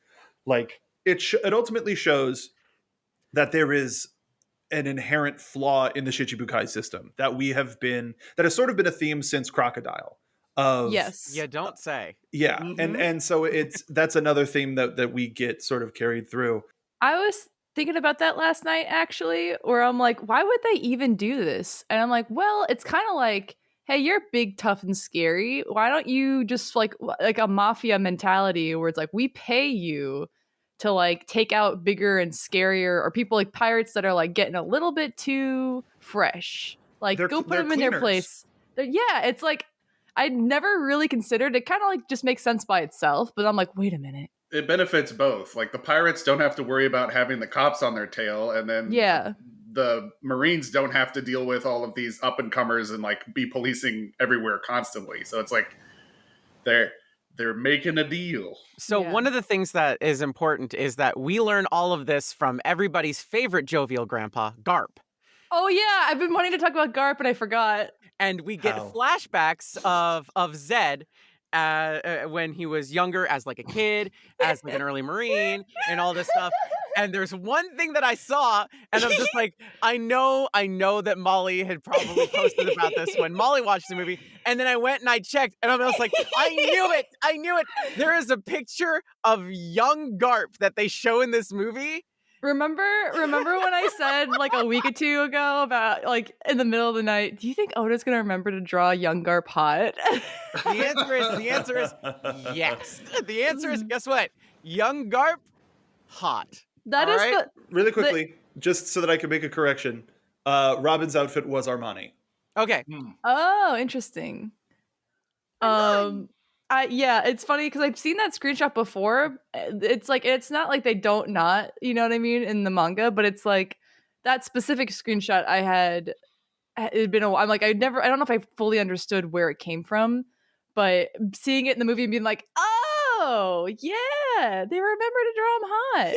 like it ultimately shows that there is an inherent flaw in the Shichibukai system that has sort of been a theme since Crocodile. Yes. You don't say. Yeah. Mm-hmm. And so that's another theme that we get sort of carried through. I was thinking about that last night, actually, where I'm like, why would they even do this? And I'm like, well, it's kind of like, hey, you're big, tough, and scary. Why don't you just like a mafia mentality where it's like, we pay you to like take out bigger and scarier, or people like pirates that are like getting a little bit too fresh. Like, go put them in their place. It's like, I never really considered it. Kind of like just makes sense by itself, but I'm like, wait a minute. It benefits both. Like, the pirates don't have to worry about having the cops on their tail, and then the Marines don't have to deal with all of these up and comers and like be policing everywhere constantly. So it's like they're making a deal. So one of the things that is important is that we learn all of this from everybody's favorite jovial grandpa, Garp. Oh yeah, I've been wanting to talk about Garp, and I forgot. And we get flashbacks of Zed when he was younger, as like a kid, as like an early Marine, and all this stuff. And there's one thing that I saw, and I'm just like, I know that Molly had probably posted about this when Molly watched the movie. And then I went and I checked, and I was like, I knew it. There is a picture of young Garp that they show in this movie. Remember when I said like a week or two ago about like in the middle of the night, do you think Oda's gonna remember to draw young Garp hot? The answer is yes. The answer is, guess what? Young Garp, hot. That all is right? Really quickly, just so that I can make a correction. Robin's outfit was Armani. Okay. Oh, interesting. It's funny because I've seen that screenshot before. It's like, it's not like they don't not, you know what I mean, in the manga, but it's like that specific screenshot I had, it'd been I'm like, I don't know if I fully understood where it came from, but seeing it in the movie and being like, oh yeah, they remember to draw him hot.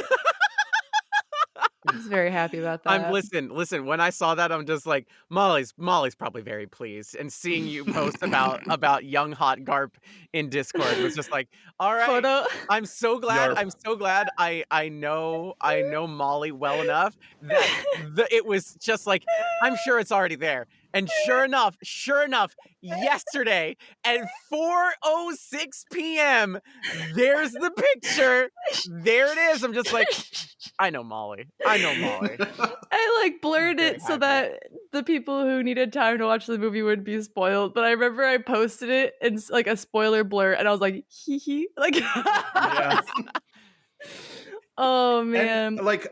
He's very happy about that. Listen. When I saw that, I'm just like, Molly's probably very pleased. And seeing you post about young hot Garp in Discord was just like, all right. Photo. I'm so glad. Yarp. I'm so glad. I know Molly well enough that it was just like, I'm sure it's already there. And sure enough, yesterday at 4:06 p.m., there's the picture. There it is. I'm just like, I know Molly. I like blurred Very it so happy. that the people who needed time to watch the movie wouldn't be spoiled. But I remember I posted it in like a spoiler blur, and I was like, hee hee, like, Yeah. oh man. And, like,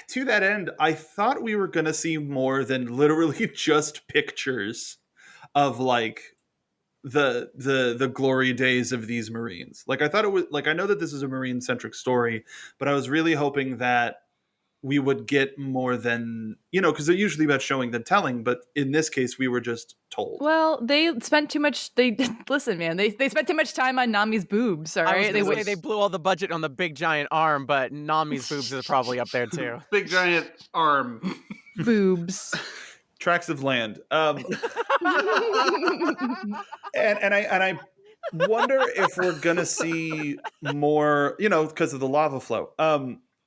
to that end, I thought we were gonna see more than literally just pictures of like the glory days of these Marines. Like, I thought it was like, I know that this is a Marine centric story, but I was really hoping that we would get more than, because they're usually about showing than telling, but in this case we were just told. Well, they spent too much. Listen, man. They spent too much time on Nami's boobs. All I was right, gonna say they blew all the budget on the big giant arm, but Nami's boobs is probably up there too. Big giant arm. boobs. Tracts of land. And I wonder if we're gonna see more, because of the lava flow.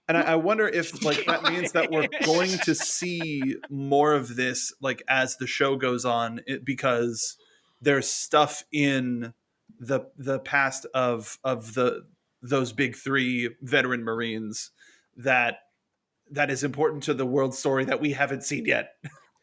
And I wonder if like that means that we're going to see more of this like as the show goes on, because there's stuff in the past of those big three veteran Marines that is important to the world story that we haven't seen yet.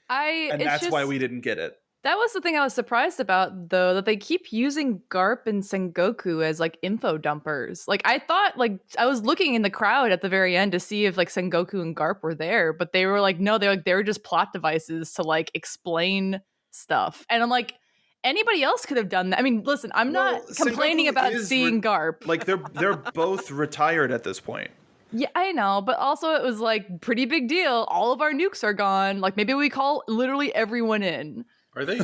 And that's why we didn't get it. That was the thing I was surprised about, though, that they keep using Garp and Sengoku as like info dumpers. Like, I thought, like, I was looking in the crowd at the very end to see if like Sengoku and Garp were there, but they were like, no, they were just plot devices to like explain stuff. And I'm like, anybody else could have done that. I mean, listen, I'm not complaining Sengoku about seeing Garp. Like, they're both retired at this point. Yeah, I know, but also it was like pretty big deal. All of our nukes are gone. Like, maybe we call literally everyone in. Are they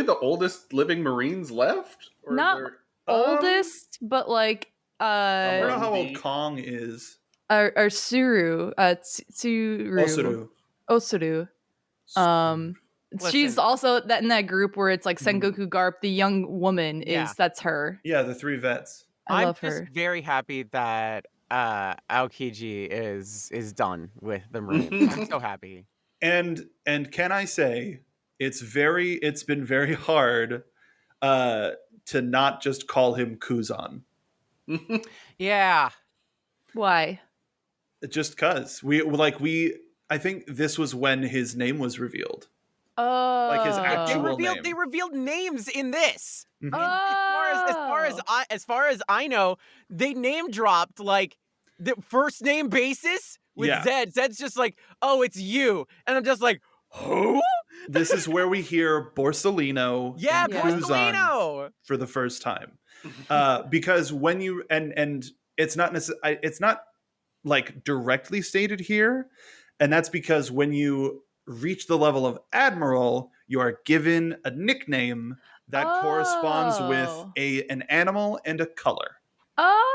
the oldest living Marines left? Or Not they're- oldest, but like I don't know how Maybe. old Kong is. or Suru, Tsuru. Osuru. Osuru. She's Listen. also that in that group where it's like Sengoku Garp, the young woman Yeah. that's her. Yeah, the three vets. I I'm love just her. very happy that Aokiji is done with the Marines. I'm so happy. And can I say it's been very hard to not just call him Kuzan. Yeah. Why? Just cuz I think this was when his name was revealed. Oh, Like his actual name. They revealed names in this. Mhm. As far as I know, they name dropped like the first name basis with Yeah. Zed. Zed's just like, oh, it's you, and I'm just like, who? This is where we hear Borsellino Yeah, and Yeah. Kuzan Borsellino. for the first time. Because when you and it's not like directly stated here, and that's because when you reach the level of admiral, you are given a nickname that corresponds with Oh. an animal and a color. Oh.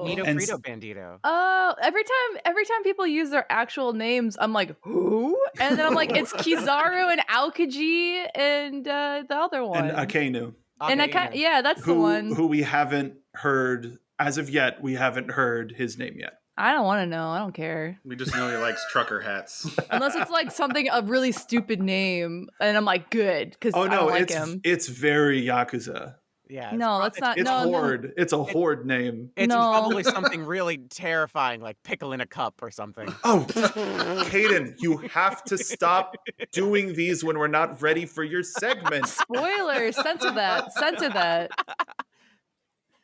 Nito And Frito Bandito. Oh, every time people use their actual names, I'm like, who? And then I'm like, it's Kizaru and Aokiji and the other one. And Akainu, And I can't, yeah, that's the one. who we haven't heard as of yet. We haven't heard his name yet. I don't want to know. I don't care. We just know he likes trucker hats. Unless it's like something, a really stupid name. And I'm like, good, because Oh I no, don't like him. it's very Yakuza. Yeah. No, that's not. It's no, horde. It's a horde name. It's No. probably something really terrifying, like pickle in a cup or something. Oh, Caden, you have to stop doing these when we're not ready for your segment. Spoilers. Censor that. Censor that.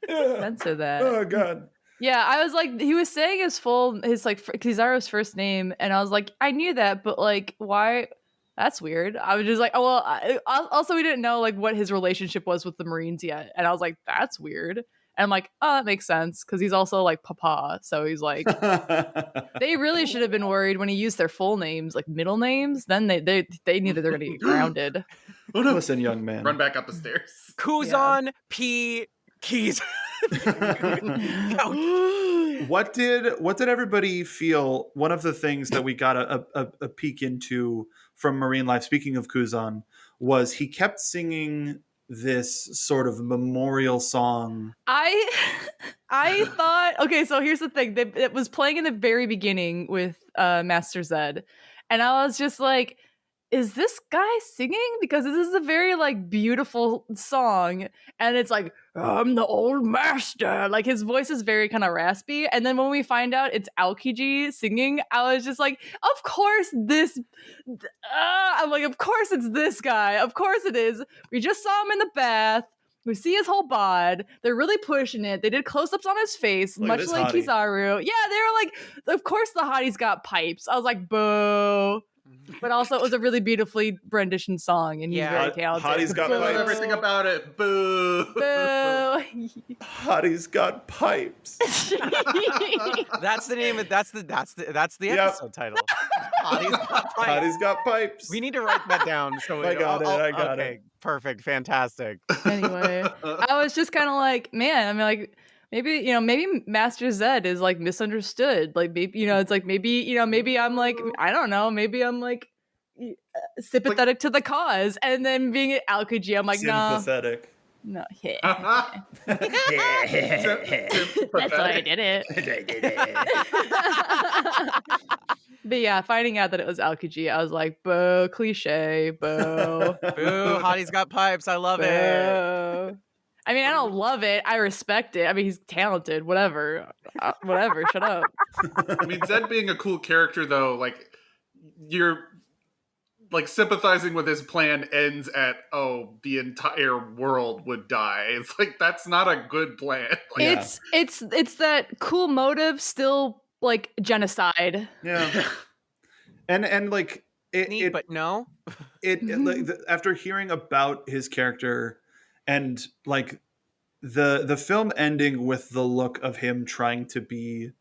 Censor that. Oh God. Yeah, I was like, he was saying his like Kizaru's first name, and I was like, I knew that, but like, why? That's weird. I was just like, oh well. Also, we didn't know like what his relationship was with the Marines yet, and I was like, that's weird. And I'm like, oh, that makes sense because he's also like Papa, so he's like, they really should have been worried when he used their full names, like middle names. Then they knew that they're gonna get grounded. Oh no! Listen, young man. Run back up the stairs. Kuzan P. Keys. What did everybody feel? One of the things that we got a peek into from Marine Life, speaking of Kuzan, was he kept singing this sort of memorial song. I thought, okay, so here's the thing. It was playing in the very beginning with Master Zed, and I was just like, is this guy singing? Because this is a very like beautiful song, and it's like, I'm the old master. Like his voice is very kind of raspy, and then when we find out it's Aokiji singing, I was just like, of course this. I'm like, of course it's this guy. Of course it is. We just saw him in the bath. We see his whole bod. They're really pushing it. They did close-ups on his face, Look at much this like hottie. Kizaru. Yeah, they were like, of course the hottie's got pipes. I was like, boo. But also, it was a really beautifully rendition song, and he's Yeah. very talented. Hottie's got Boo. pipes. Everything about it. Boo. Boo. Hottie's got pipes. That's the name. That's the Yep. episode title. Hotties got pipes. Hottie's got pipes. We need to write that down. So I got it. Okay, perfect, fantastic. Anyway, I was just kind of like, man, I mean, like, maybe Master Zed is like misunderstood. Like, maybe, it's like, maybe I'm like, I don't know, maybe I'm like sympathetic to the cause. And then being at Aokiji, I'm like, no. Sympathetic. No, yeah. That's why I did it. But yeah, finding out that it was Aokiji, I was like, boo, cliche, boo. Boo, Hottie's got pipes. I love it. Boo. I mean, I don't love it. I respect it. I mean, he's talented. Whatever. Whatever. Shut up. I mean, Zed being a cool character, though, like, you're like sympathizing with his plan ends at, oh, the entire world would die. It's like, that's not a good plan. Like, It's that cool motive, still like genocide. Yeah. and like Neat, but no. After hearing about his character and like the film ending with the look of him trying to be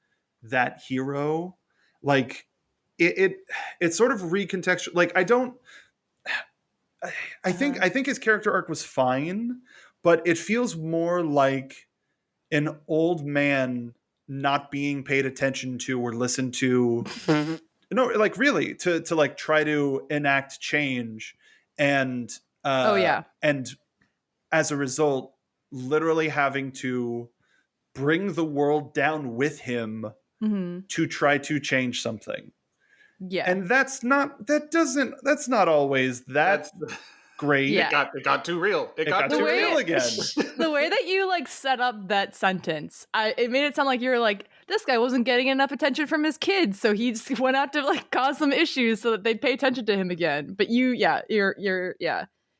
that hero, like it sort of recontextual. Like I think his character arc was fine, but it feels more like an old man not being paid attention to or listened to. No, like really to like try to enact change and and as a result literally having to bring the world down with him to try to change something. Yeah. And that's not always that great. Yeah. it got too real. It got too too real again. The way that you like set up that sentence, it made it sound like you were like, this guy wasn't getting enough attention from his kids, so he just went out to like cause some issues so that they'd pay attention to him again. But you're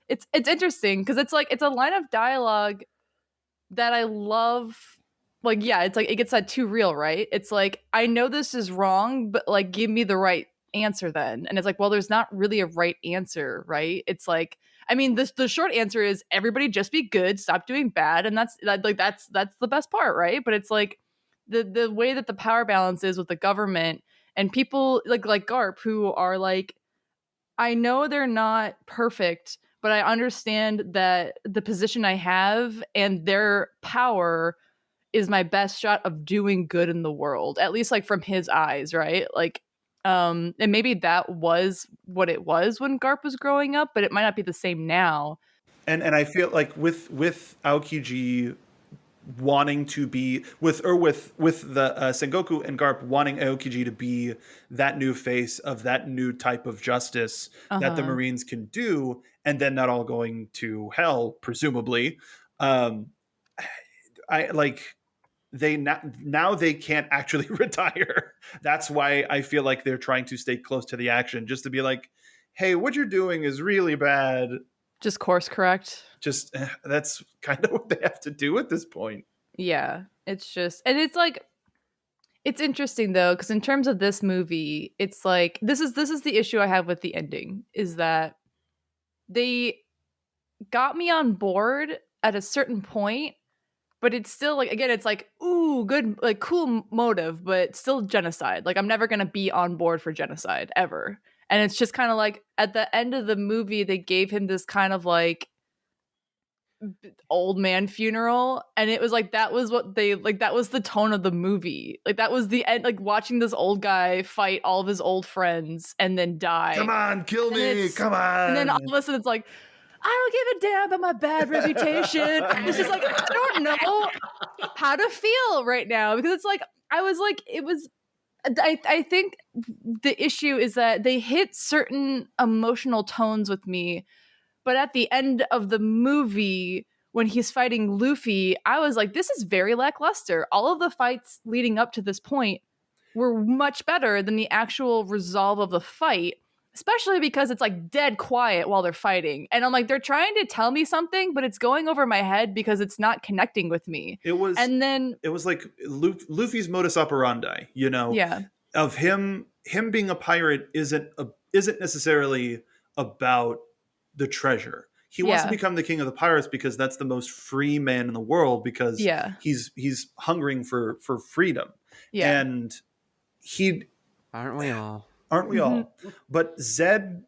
it's interesting because it's like it's a line of dialogue that I love. Like, yeah, it's like it gets that too real, right? It's like, I know this is wrong, but like give me the right answer then. And it's like, well, there's not really a right answer, right? It's like, I mean, the short answer is everybody just be good, stop doing bad, and that's the best part, right? But it's like the way that the power balance is with the government and people like Garp who are like, I know they're not perfect, but I understand that the position I have and their power is my best shot of doing good in the world, at least like from his eyes, right? Like, and maybe that was what it was when Garp was growing up, but it might not be the same now. And I feel like with Aokiji wanting to be with the Sengoku and Garp wanting Aokiji to be that new face of that new type of justice that the Marines can do, and then not all going to hell, presumably. I like they now they can't actually retire. That's why I feel like they're trying to stay close to the action, just to be like, hey, what you're doing is really bad. Just course correct. Just that's kind of what they have to do at this point. Yeah, it's just, and it's like, it's interesting though, because in terms of this movie, it's like this is the issue I have with the ending, is that they got me on board at a certain point, but it's still like, again, it's like, ooh, good, like cool motive, but still genocide. Like I'm never gonna be on board for genocide ever. And it's just kind of like at the end of the movie, they gave him this kind of like, old man funeral, and it was like that was what they like, that was the tone of the movie. Like that was the end, like watching this old guy fight all of his old friends and then die. Come on, kill And me. Come on. And then all of a sudden it's like, I don't give a damn about my bad reputation. It's just like, I don't know how to feel right now, because it's like, I was like, it was, I think the issue is that they hit certain emotional tones with me, but at the end of the movie, when he's fighting Luffy, I was like, this is very lackluster. All of the fights leading up to this point were much better than the actual resolve of the fight, especially because it's like dead quiet while they're fighting. And I'm like, they're trying to tell me something, but it's going over my head because it's not connecting with me. It was like Luffy's modus operandi, of him being a pirate isn't necessarily about the treasure. He wants to become the king of the pirates because that's the most free man in the world, because he's hungering for freedom. Yeah. And aren't we all? But Zed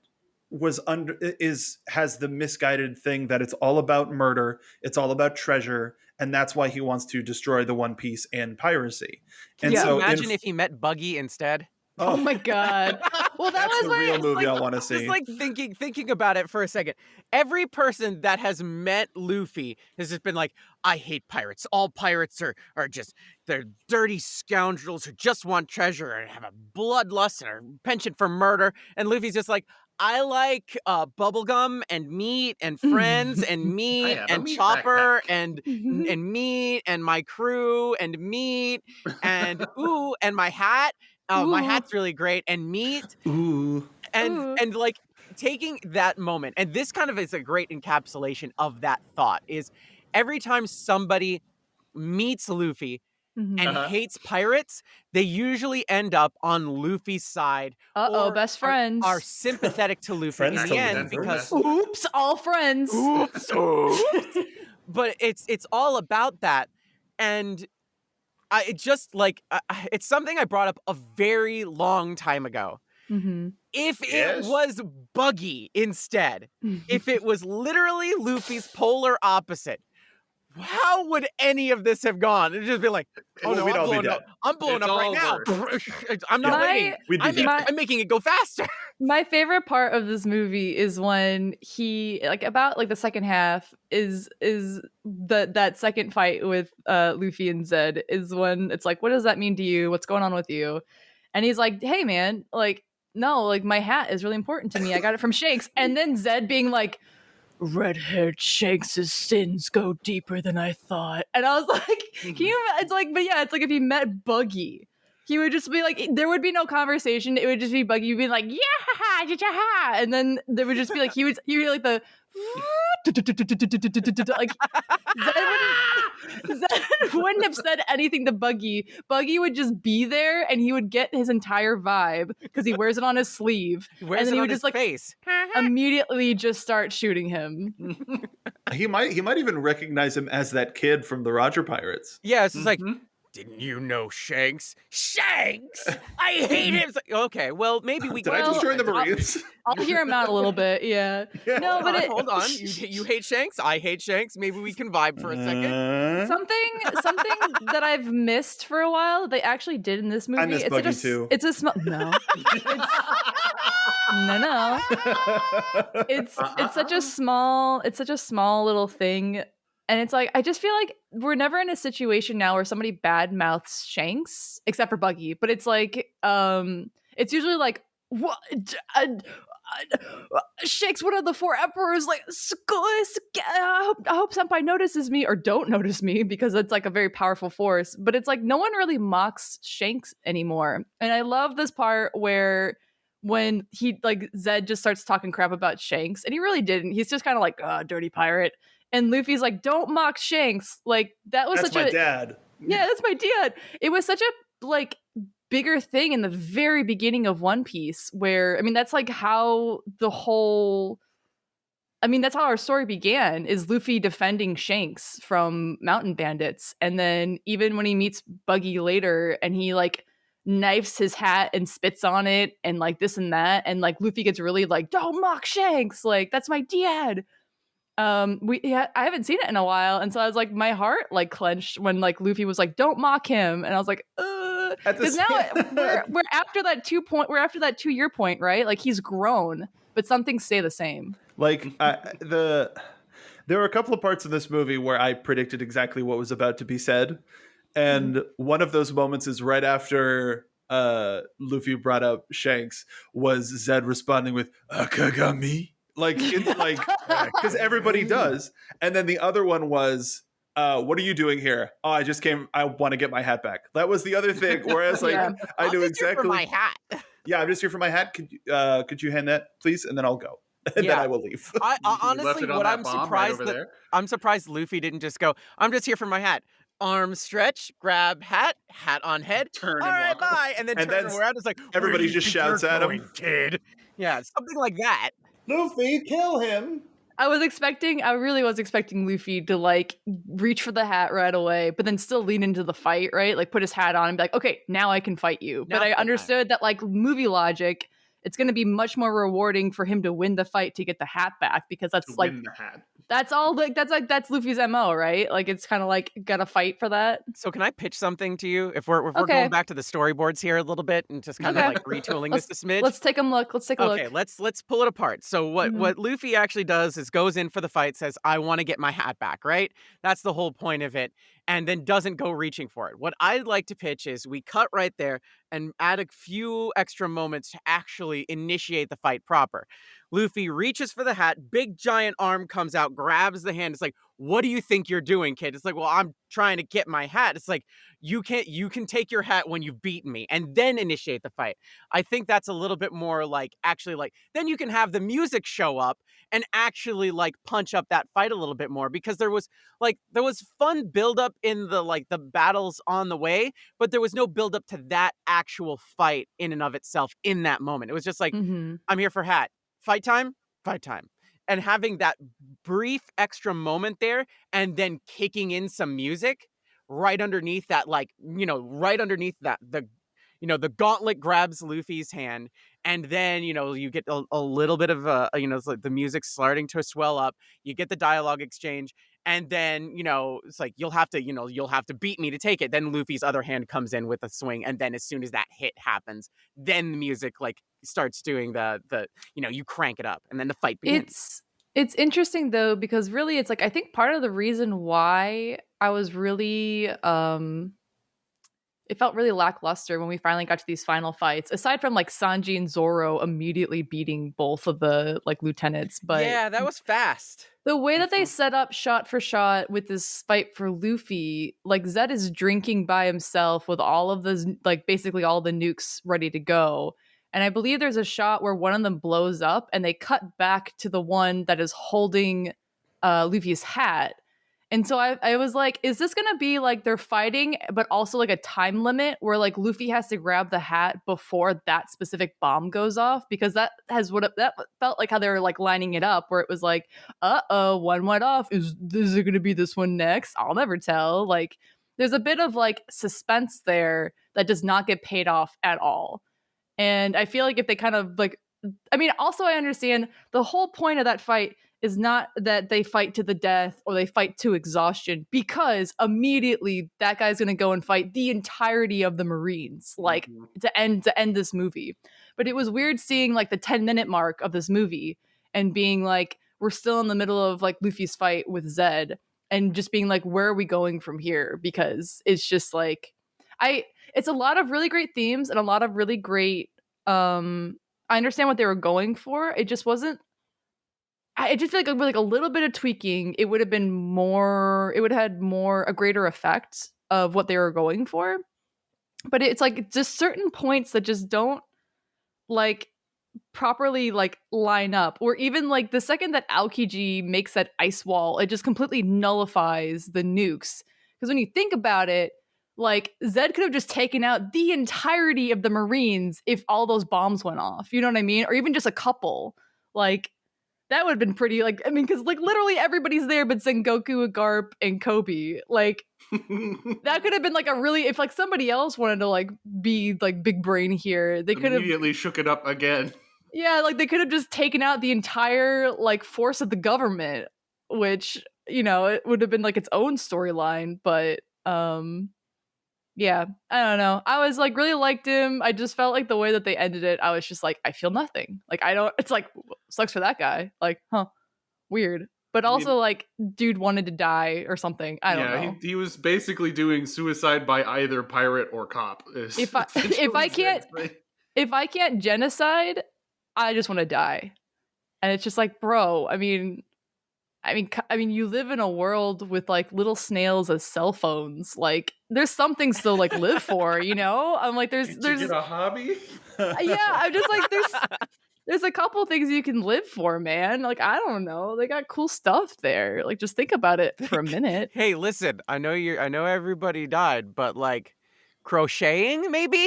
has the misguided thing that it's all about murder, it's all about treasure, and that's why he wants to destroy the One Piece and piracy. And so imagine if he met Buggy instead. Oh my god. Well, that's the real movie I want to see. Just like thinking about it for a second. Every person that has met Luffy has just been like, I hate pirates. All pirates are just, they're dirty scoundrels who just want treasure and have a bloodlust and are penchant for murder. And Luffy's just like, I like bubblegum and meat and friends and meat and Chopper and meat and my crew and meat and ooh and my hat. Oh, my hat's really great. And meat. Ooh. And like taking that moment, and this kind of is a great encapsulation of that thought, is every time somebody meets Luffy and hates pirates, they usually end up on Luffy's side. Best friends. Are sympathetic to Luffy in the end because oops, all friends. Oops. But it's all about that. And it's something I brought up a very long time ago. Mm-hmm. If it was Buggy instead, if it was literally Luffy's polar opposite, how would any of this have gone? It'd just be like, oh no, I'm blowing up right now. I'm not waiting. I'm making it go faster. My favorite part of this movie is when he, about the second half is that second fight with Luffy and Zed is when it's like, what does that mean to you? What's going on with you? And he's like, hey man, no, my hat is really important to me. I got it from Shanks. And then Zed being like, red-haired Shanks' sins go deeper than I thought. And I was like, it's like if he met Buggy, he would just be like, there would be no conversation. It would just be Buggy being like, yeah, and then there would just be like, he would like the like Zed wouldn't have said anything to Buggy. Buggy would just be there, and he would get his entire vibe because he wears it on his sleeve. He wears it on his face. Immediately just start shooting him. He might even recognize him as that kid from the Roger Pirates. Yeah, it's just like, didn't you know Shanks? Shanks! I hate him! It's like, okay, well, maybe we Did I just join the Marines? I'll hear him out a little bit, yeah. No, but hold on. You hate Shanks? I hate Shanks. Maybe we can vibe for a second. Something that I've missed for a while, they actually did in this movie. I miss Buggy too. It's a small... No. No. It's such a small little thing. And it's like, I just feel like we're never in a situation now where somebody bad mouths Shanks, except for Buggy. But it's like, it's usually like, what? Shanks, one of the four emperors, like, I hope Senpai notices me, or don't notice me, because it's like a very powerful force. But it's like, no one really mocks Shanks anymore. And I love this part where when he, Zed just starts talking crap about Shanks, and he really didn't. He's just kind of like, dirty pirate. And Luffy's like, don't mock Shanks. That's my dad. Yeah, that's my dad. It was such a, bigger thing in the very beginning of One Piece, where, that's how that's how our story began, is Luffy defending Shanks from mountain bandits. And then even when he meets Buggy later, and he, knifes his hat and spits on it, and, this and that, and, Luffy gets really don't mock Shanks. That's my dad. I haven't seen it in a while, and so I was like, my heart like clenched when like Luffy was like, "Don't mock him," and I was like, because now we're after that 2 year point, right? Like he's grown, but some things stay the same. Like there were a couple of parts in this movie where I predicted exactly what was about to be said, and one of those moments is right after Luffy brought up Shanks, was Zed responding with Akagami, like it's like because everybody does, and then the other one was. What are you doing here? Oh, I just came. I want to get my hat back. That was the other thing. Whereas, like, I knew exactly. For my hat. Yeah, I'm just here for my hat. Could you hand that, please? And then I'll go. And then I will leave. I honestly, what I'm surprised I'm surprised Luffy didn't just go, I'm just here for my hat. Arm stretch, grab hat on head, turn all and right, walk bye, and then turn around. It's like everybody just shouts at him, kid. Yeah, something like that. Luffy, kill him. I really was expecting Luffy to like reach for the hat right away, but then still lean into the fight, right? Like put his hat on and be like, okay, now I can fight you. But I understood that like movie logic, it's going to be much more rewarding for him to win the fight to get the hat back, because that's like win the hat. That's all. Like that's Luffy's MO, right? Like it's kind of like gotta fight for that. So can I pitch something to you? If we're going back to the storyboards here a little bit and just kind of like retooling this a smidge. Let's take a look. Okay, let's pull it apart. So what Luffy actually does is goes in for the fight, says, I want to get my hat back, right? That's the whole point of it. And then doesn't go reaching for it. What I'd like to pitch is we cut right there and add a few extra moments to actually initiate the fight proper. Luffy reaches for the hat, big giant arm comes out, grabs the hand. It's like, what do you think you're doing, kid? It's like, well, I'm trying to get my hat. It's like, you can take your hat when you've beaten me and then initiate the fight. I think that's a little bit more like, actually, like, then you can have the music show up and actually like punch up that fight a little bit more, because there was fun buildup in the battles on the way, but there was no buildup to that actual fight in and of itself in that moment. It was just like, I'm here for hat. Fight time. And having that brief extra moment there and then kicking in some music right underneath that, the gauntlet grabs Luffy's hand, and then, you get a little bit of it's like the music starting to swell up. You get the dialogue exchange, and then, it's like, you'll have to beat me to take it. Then Luffy's other hand comes in with a swing, and then as soon as that hit happens, then the music like starts doing the you crank it up, and then the fight begins. It's interesting though, because really it's like, I think part of the reason why I was really it felt really lackluster when we finally got to these final fights, aside from like Sanji and Zoro immediately beating both of the like lieutenants. But yeah, that was fast. The way that they set up shot for shot with this fight for Luffy, like Zed is drinking by himself with all of those, like basically all the nukes ready to go. And I believe there's a shot where one of them blows up and they cut back to the one that is holding Luffy's hat. And so I was like, is this going to be like they're fighting, but also like a time limit where like Luffy has to grab the hat before that specific bomb goes off? Because that felt like how they were like lining it up, where it was like, one went off. Is it going to be this one next? I'll never tell. Like there's a bit of like suspense there that does not get paid off at all. And I feel like if they kind of like, I mean, also I understand the whole point of that fight is not that they fight to the death or they fight to exhaustion, because immediately that guy's going to go and fight the entirety of the Marines, like to end this movie. But it was weird seeing like the 10-minute mark of this movie and being like, we're still in the middle of like Luffy's fight with Zed, and just being like, where are we going from here? Because it's just like, it's a lot of really great themes and a lot of really great, I understand what they were going for. It just wasn't, I just feel like with like a little bit of tweaking, it would have been more, it would have had a greater effect of what they were going for. But it's like just certain points that just don't like properly like line up. Or even like the second that Aokiji makes that ice wall, it just completely nullifies the nukes. Because when you think about it, like Zed could have just taken out the entirety of the Marines if all those bombs went off. You know what I mean? Or even just a couple. Like that would have been pretty, like, I mean, because like literally everybody's there but Sengoku, Garp, and Kobe. Like that could have been like a really, if like somebody else wanted to like be like big brain here, they could have immediately shook it up again. Yeah, like they could have just taken out the entire like force of the government, which, you know, it would have been like its own storyline, but yeah, I don't know. I was like really liked him. I just felt like the way that they ended it, I was just like, I feel nothing. Like I don't, it's like sucks for that guy. Like, huh, weird. But also like dude wanted to die or something. I don't know. He was basically doing suicide by either pirate or cop. If I can't genocide, I just want to die. And it's just like, bro, I mean, you live in a world with like little snails as cell phones. Like, there's some things to like live for, you know. I'm like, there's you get a hobby. Yeah, I'm just like, there's a couple things you can live for, man. Like, I don't know, they got cool stuff there. Like, just think about it for a minute. Hey, listen, I know everybody died, but like crocheting, maybe.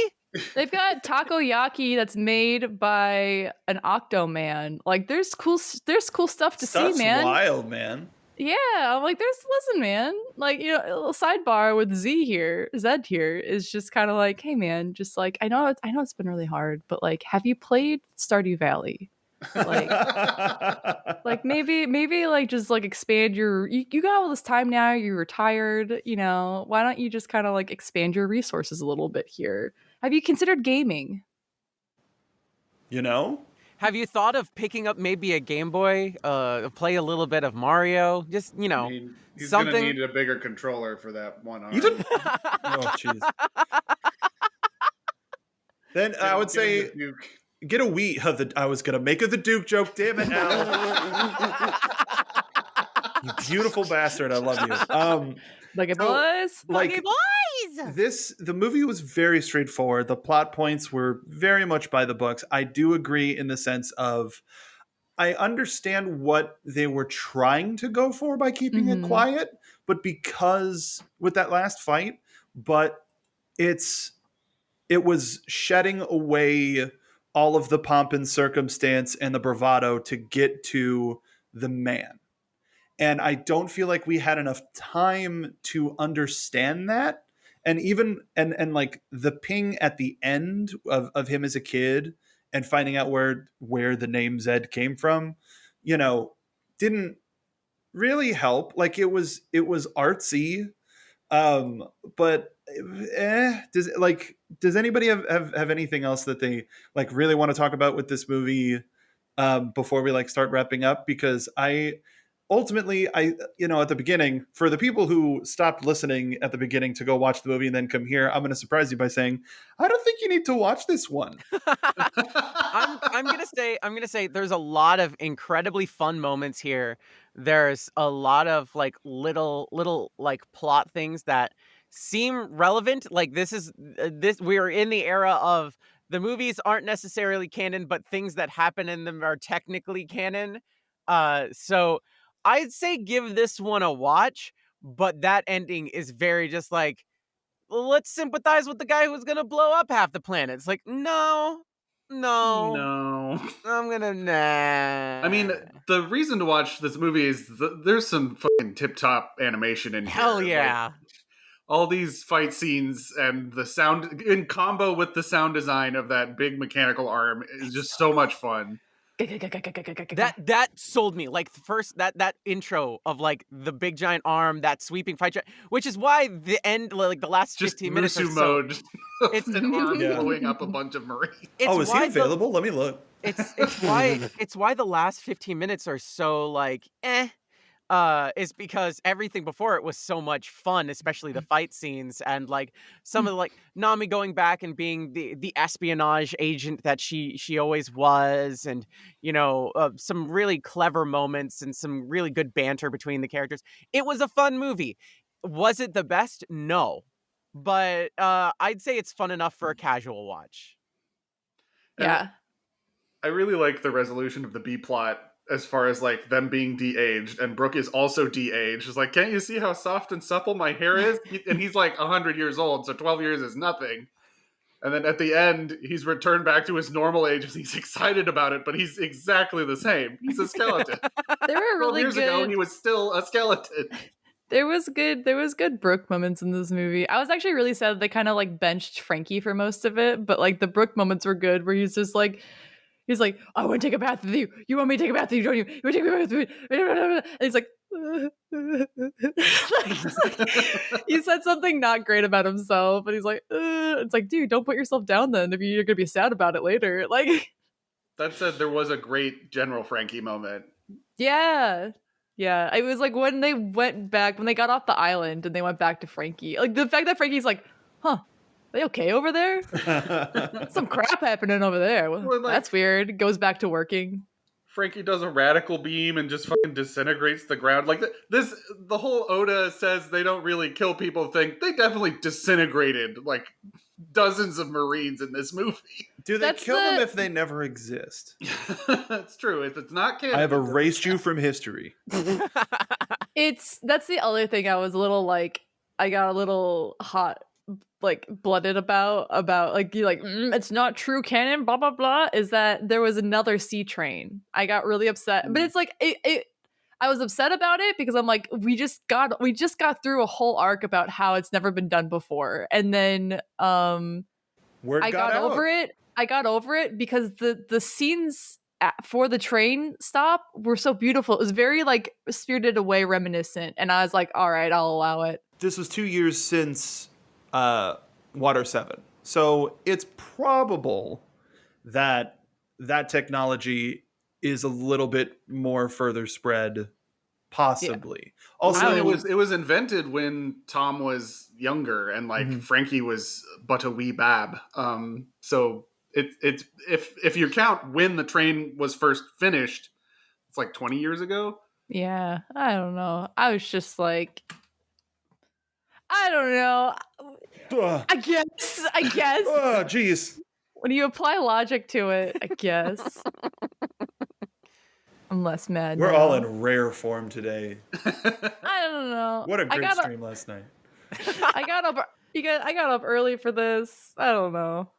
They've got takoyaki that's made by an Octoman. Like, there's cool stuff to see, man. Wild, man. Yeah, I'm like, listen, man. Like, you know, a little sidebar with Zed here is just kind of like, hey, man, just like, I know it's been really hard, but like, have you played Stardew Valley? Like, like maybe like just like expand you got all this time now, you're retired, you know, why don't you just kind of like expand your resources a little bit here? Have you considered gaming? You know? Have you thought of picking up maybe a Game Boy, play a little bit of Mario? Just, you know, he's something. Gonna need a bigger controller for that one arm. Oh, jeez. Then I would say get a Wii. I was gonna make the Duke joke. Damn it, Al. You beautiful bastard. I love you. Like boys. The movie was very straightforward. The plot points were very much by the books. I do agree in the sense of I understand what they were trying to go for by keeping it quiet, but because with that last fight, but it was shedding away all of the pomp and circumstance and the bravado to get to the man. And I don't feel like we had enough time to understand that. And even and like the ping at the end of him as a kid and finding out where the name Zed came from, you know, didn't really help. Like it was artsy, but does anybody have anything else that they like really want to talk about with this movie before we like start wrapping up? Because ultimately, you know, at the beginning, for the people who stopped listening at the beginning to go watch the movie and then come here, I'm going to surprise you by saying, I don't think you need to watch this one. I'm gonna say there's a lot of incredibly fun moments here. There's a lot of like little like plot things that seem relevant. Like we're in the era of the movies aren't necessarily canon, but things that happen in them are technically canon. So I'd say give this one a watch, but that ending is very just like, let's sympathize with the guy who's gonna blow up half the planet. It's like, no. I'm gonna nah. I mean, the reason to watch this movie is there's some fucking tip-top animation in here. Hell yeah. Like, all these fight scenes and the sound in combo with the sound design of that big mechanical arm is just so much fun. That sold me. Like first that intro of like the big giant arm, that sweeping fight, which is why the end, like the last 15 minutes Rusu mode. It's an arm Yeah. blowing up a bunch of Marines. Is he available? Let me look. It's why the last 15 minutes are so like is because everything before it was so much fun, especially the fight scenes and like some of the like Nami going back and being the espionage agent that she always was, and you know some really clever moments and some really good banter between the characters. It was a fun movie. Was it the best? No, but I'd say it's fun enough for a casual watch. Yeah. I really like the resolution of the B plot as far as like them being de-aged, and Brooke is also de-aged. It's like, can't you see how soft and supple my hair is? And he's like 100 years old, so 12 years is nothing. And then at the end, he's returned back to his normal age, and he's excited about it, but he's exactly the same. He's a skeleton. There were 12 really years ago, he was still a skeleton. There was good Brooke moments in this movie. I was actually really sad that they kind of like benched Frankie for most of it, but like the Brooke moments were good, where he's just like, I want to take a bath with you. You want me to take a bath with you, don't you? You want to take a bath with me? And he's like, he said something not great about himself, and he's like, it's like, dude, don't put yourself down then if you're gonna be sad about it later. Like, That said, there was a great General Frankie moment. yeah. It was like when they got off the island and they went back to Frankie. Like the fact that Frankie's like, huh, they okay over there? Some crap happening over there. Well, like- That's weird. Goes back to working. Frankie does a radical beam and just fucking disintegrates the ground. Like the whole Oda says they don't really kill people thing. They definitely disintegrated like dozens of Marines in this movie. Do they That's kill them the- if they never exist? That's true. If it's not canon, I have erased you from history. That's the other thing I was a little like, I got a little hot, like blooded about like, you like, it's not true canon, blah blah blah, is that there was another sea train. I got really upset, but it's like I was upset about it because I'm like, we just got through a whole arc about how it's never been done before, and then Word I got out. over it. I got over it because the scenes for the train stop were so beautiful. It was very like Spirited Away reminiscent, and I was like, all right, I'll allow it. This was 2 years since Water 7. So it's probable that that technology is a little bit more further spread, possibly. Also, it was invented when Tom was younger and like Frankie was but a wee bab. So it's if you count when the train was first finished, it's like 20 years ago. Yeah, I don't know. I was just like, I don't know. I guess. Oh, jeez. When you apply logic to it, I guess. I'm less mad. We're now. all in rare form today. I don't know. What a I great got stream last night. I got up. I got up early for this. I don't know.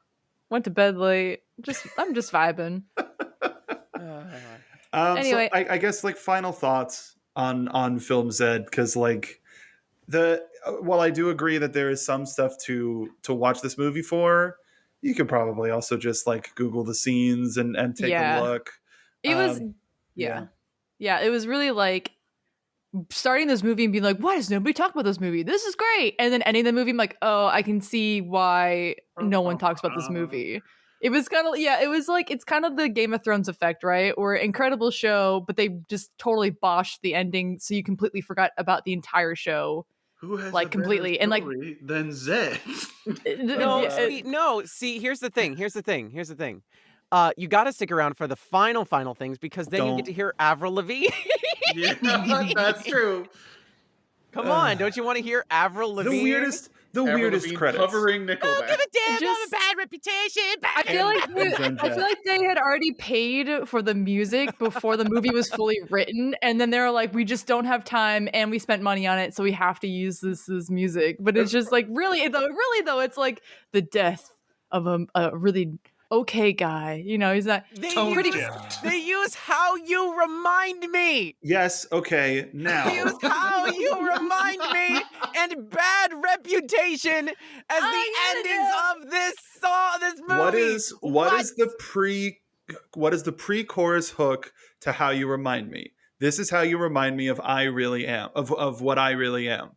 Went to bed late. I'm just vibing. Anyway. So I guess like final thoughts on Film Z, because like while I do agree that there is some stuff to watch this movie for, you could probably also just like Google the scenes and take a look. It was yeah. It was really like starting this movie and being like, why does nobody talk about this movie? This is great. And then ending the movie, I'm like, oh, I can see why no one talks about this movie. It was kind of, it was like, it's kind of the Game of Thrones effect, right? Or incredible show, but they just totally botched the ending, so you completely forgot about the entire show. Who has like a completely better and like story than Zed? No, see, here's the thing. You got to stick around for the final things, because then you get to hear Avril Lavigne. Yeah, that's true. Come on, don't you want to hear Avril Lavigne? The Avril weirdest Lavigne credits. covering Nickelback. Don't give a damn. I have Just- a bad reputation. I feel like they had already paid for the music before the movie was fully written, and then they were like, we just don't have time, and we spent money on it, so we have to use this music. But it's just like really though, it's like the death of a really okay guy. You know, he's not They use How You Remind Me. Yes, okay, now. They use How You Remind Me and Bad Reputation as the endings of this movie. What is the pre-chorus hook to How You Remind Me? This is how you remind me of I really am, of what I really am.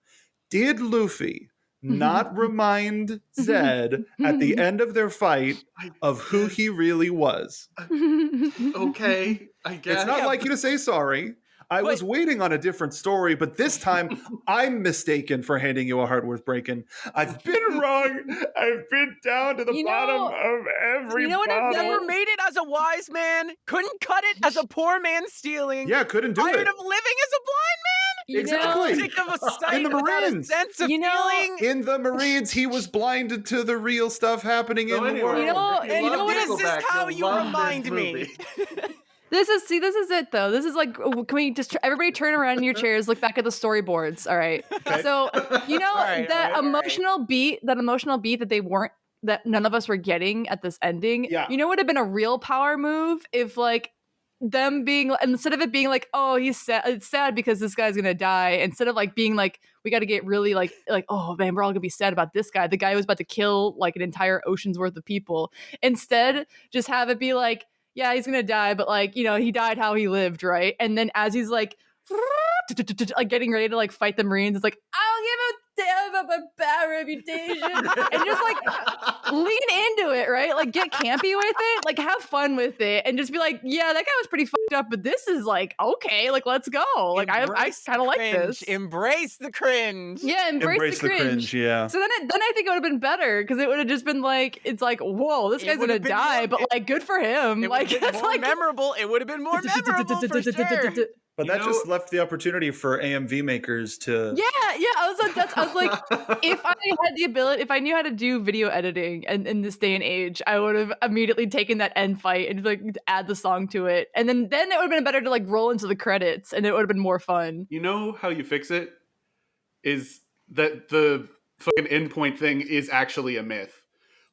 Did Luffy not remind Zed at the end of their fight of who he really was? Okay, I guess. It's not like you to say sorry. I was waiting on a different story, but this time I'm mistaken for handing you a heart worth breaking. I've been wrong. I've been down to the bottom of every bottle. Never made it as a wise man. Couldn't cut it as a poor man stealing. Yeah, couldn't do Tired it. of living as a blind man. Exactly. Sick of a sight In the without a Marines. sense of feeling. In the Marines, he was blinded to the real stuff happening in the world. This is how you remind me. This is it though. This is like, can we just everybody turn around in your chairs, look back at the storyboards? All right. Okay. So that emotional beat that none of us were getting at this ending. Yeah. You know what would have been a real power move if like them being, instead of it being like, oh, he's sad, it's sad because this guy's gonna die, instead of like being like, we got to get really like oh man, we're all gonna be sad about this guy, the guy who was about to kill like an entire ocean's worth of people. Instead, just have it be like, yeah, he's gonna die, but like, you know, he died how he lived, right? And then as he's like like getting ready to like fight the Marines. It's like, I don't give a damn about my bad reputation. And just like lean into it, right? Like get campy with it, like have fun with it, and just be like, yeah, that guy was pretty fucked up, but this is like okay, like let's go. Like I kind of like this. Embrace the cringe. Yeah, embrace the cringe. Yeah. So then I think it would have been better because it would have just been like, it's like, whoa, this guy's gonna die, but like good for him. It Like would have it's been more like memorable. It would have been more memorable for sure. But that just left the opportunity for AMV makers to. Yeah. I was like, if I had the ability, if I knew how to do video editing and in this day and age, I would have immediately taken that end fight and like add the song to it, and then it would have been better to like roll into the credits, and it would have been more fun. You know how you fix it is that the fucking endpoint thing is actually a myth.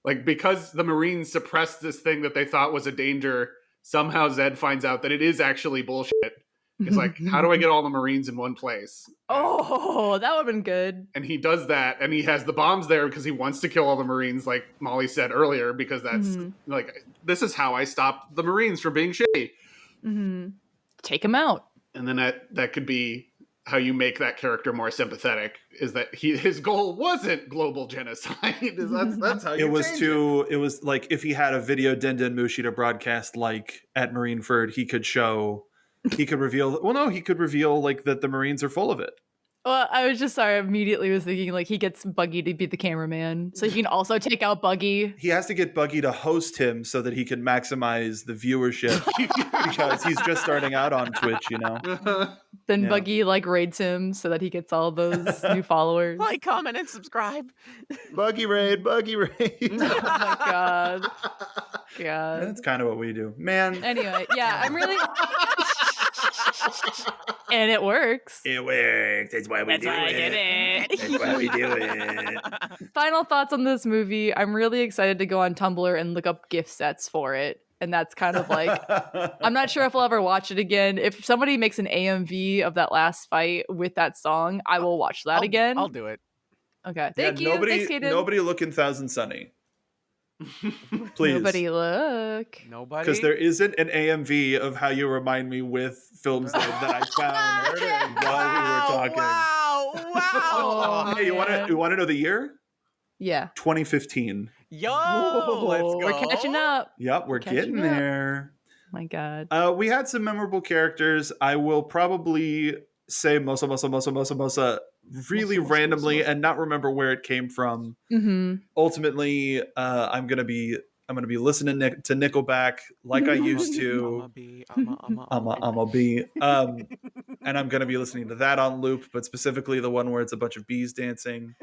Like because the Marines suppressed this thing that they thought was a danger, somehow Zed finds out that it is actually bullshit. It's like, how do I get all the Marines in one place? Oh, that would have been good. And he does that, and he has the bombs there because he wants to kill all the Marines, like Molly said earlier, because that's like, this is how I stop the Marines from being shitty. Take him out. And then that could be how you make that character more sympathetic, is that his goal wasn't global genocide. That's how you change it. It was like if he had a video Denden Mushi to broadcast like at Marineford, he could reveal like that the Marines are full of it. Well, I was just sorry. I immediately was thinking like he gets Buggy to be the cameraman, so he can also take out Buggy. He has to get Buggy to host him so that he can maximize the viewership because he's just starting out on Twitch, you know. Then Buggy like raids him so that he gets all those new followers. Like, comment, and subscribe. Buggy raid. Oh my god. That's kind of what we do, man. Anyway, yeah, I'm really. And it works. It works. That's why we do it. That's why we do it. Final thoughts on this movie. I'm really excited to go on Tumblr and look up gift sets for it. And that's kind of like, I'm not sure if I'll ever watch it again. If somebody makes an AMV of that last fight with that song, I will watch that again. I'll do it. Okay. Thank you. Thanks, Kaden. Nobody look in Thousand Sunny. Please. Nobody look. Nobody. Because there isn't an AMV of How You Remind Me with films that I found while we were talking. Wow. Hey, you want to know the year? Yeah. 2015. Yo, let's go. We're catching up. Yep, we're getting there. Oh my God. We had some memorable characters. I will probably say Mosa really randomly and not remember where it came from. Ultimately, I'm gonna be listening to Nickelback like I used to. I'ma be. And I'm gonna be listening to that on loop, but specifically the one where it's a bunch of bees dancing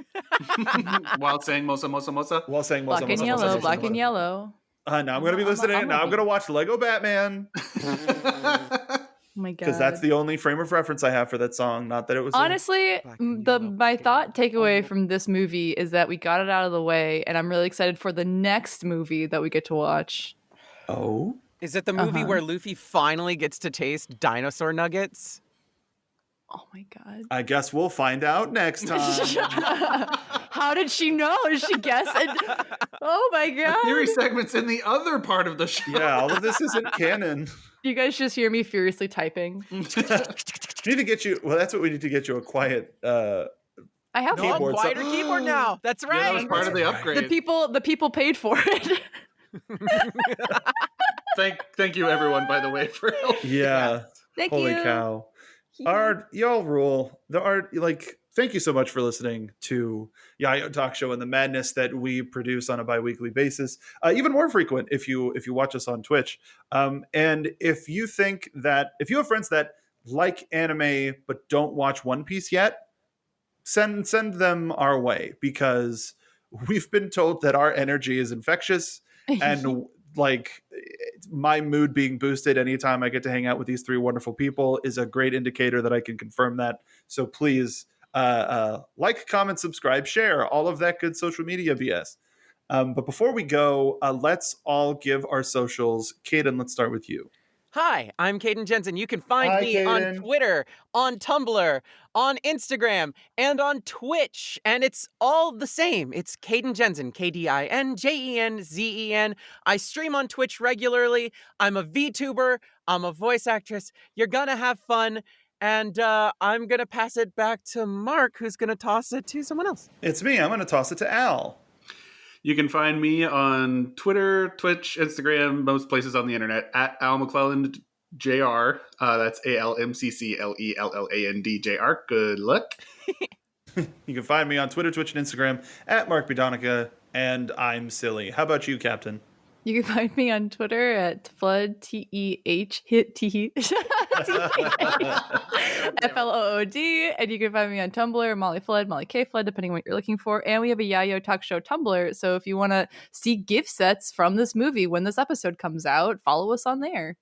while saying Mosa. While saying Black and yellow, black and yellow. Now I'm gonna be listening. Now I'm gonna watch Lego Batman. Oh my God. Because that's the only frame of reference I have for that song. Not that it was honestly my thought takeaway from this movie is that we got it out of the way, and I'm really excited for the next movie that we get to watch. Oh, is it the movie where Luffy finally gets to taste dinosaur nuggets? Oh my God. I guess we'll find out next time. How did she know? Did she guess it? Oh my God. Theory segment's in the other part of the show. Yeah, all of this isn't canon. You guys just hear me furiously typing. We need to get you. Well, that's what we need to get you, a quiet. I have a quieter keyboard now. That's right. Yeah, that was part of the upgrade. The people paid for it. Thank you, everyone. By the way, for helping. Yeah. Holy you. cow. Y'all rule. Thank you so much for listening to Yayo Talk Show and the madness that we produce on a bi-weekly basis. Even more frequent if you watch us on Twitch. And if you have friends that like anime but don't watch One Piece yet, send them our way, because we've been told that our energy is infectious and my mood being boosted anytime I get to hang out with these three wonderful people is a great indicator that I can confirm that. So please like, comment, subscribe, share, all of that good social media BS. But before we go, let's all give our socials. Kaden, let's start with you. Hi, I'm Caden Jensen. You can find me on Twitter, on Tumblr, on Instagram, and on Twitch. And it's all the same. It's Caden Jensen, KDINJENZEN. I stream on Twitch regularly. I'm a VTuber. I'm a voice actress. You're gonna have fun. And I'm going to pass it back to Mark, who's going to toss it to someone else. It's me. I'm going to toss it to Al. You can find me on Twitter, Twitch, Instagram, most places on the internet at Al McClelland Jr. That's ALMCCLELLANDJR. Good luck. You can find me on Twitter, Twitch, and Instagram at Mark Bidonica, and I'm silly. How about you, Captain? You can find me on Twitter at Flood, TEH, hit T FLOOD, and you can find me on Tumblr, Molly Flood, Molly K Flood, depending on what you're looking for. And we have a Yayo Talk Show Tumblr, so if you want to see gift sets from this movie when this episode comes out, follow us on there.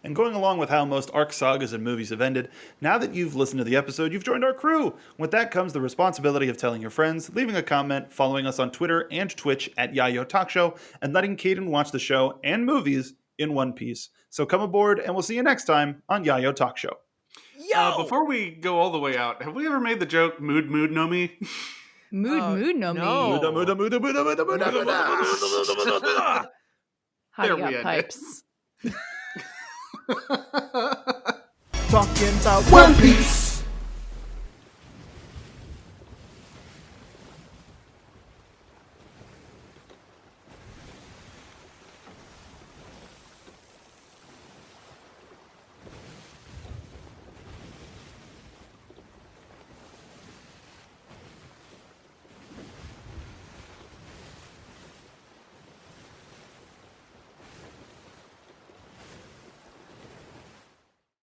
And going along with how most arc sagas and movies have ended, now that you've listened to the episode, you've joined our crew. With that comes the responsibility of telling your friends, leaving a comment, following us on Twitter and Twitch at Yayo Talk Show, and letting Caden watch the show and movies in one piece. So come aboard, and we'll see you next time on Yayo Talk Show. Before we go all the way out, have we ever made the joke mood no me? Mood no me. How There you we got end pipes? Talking about One Piece.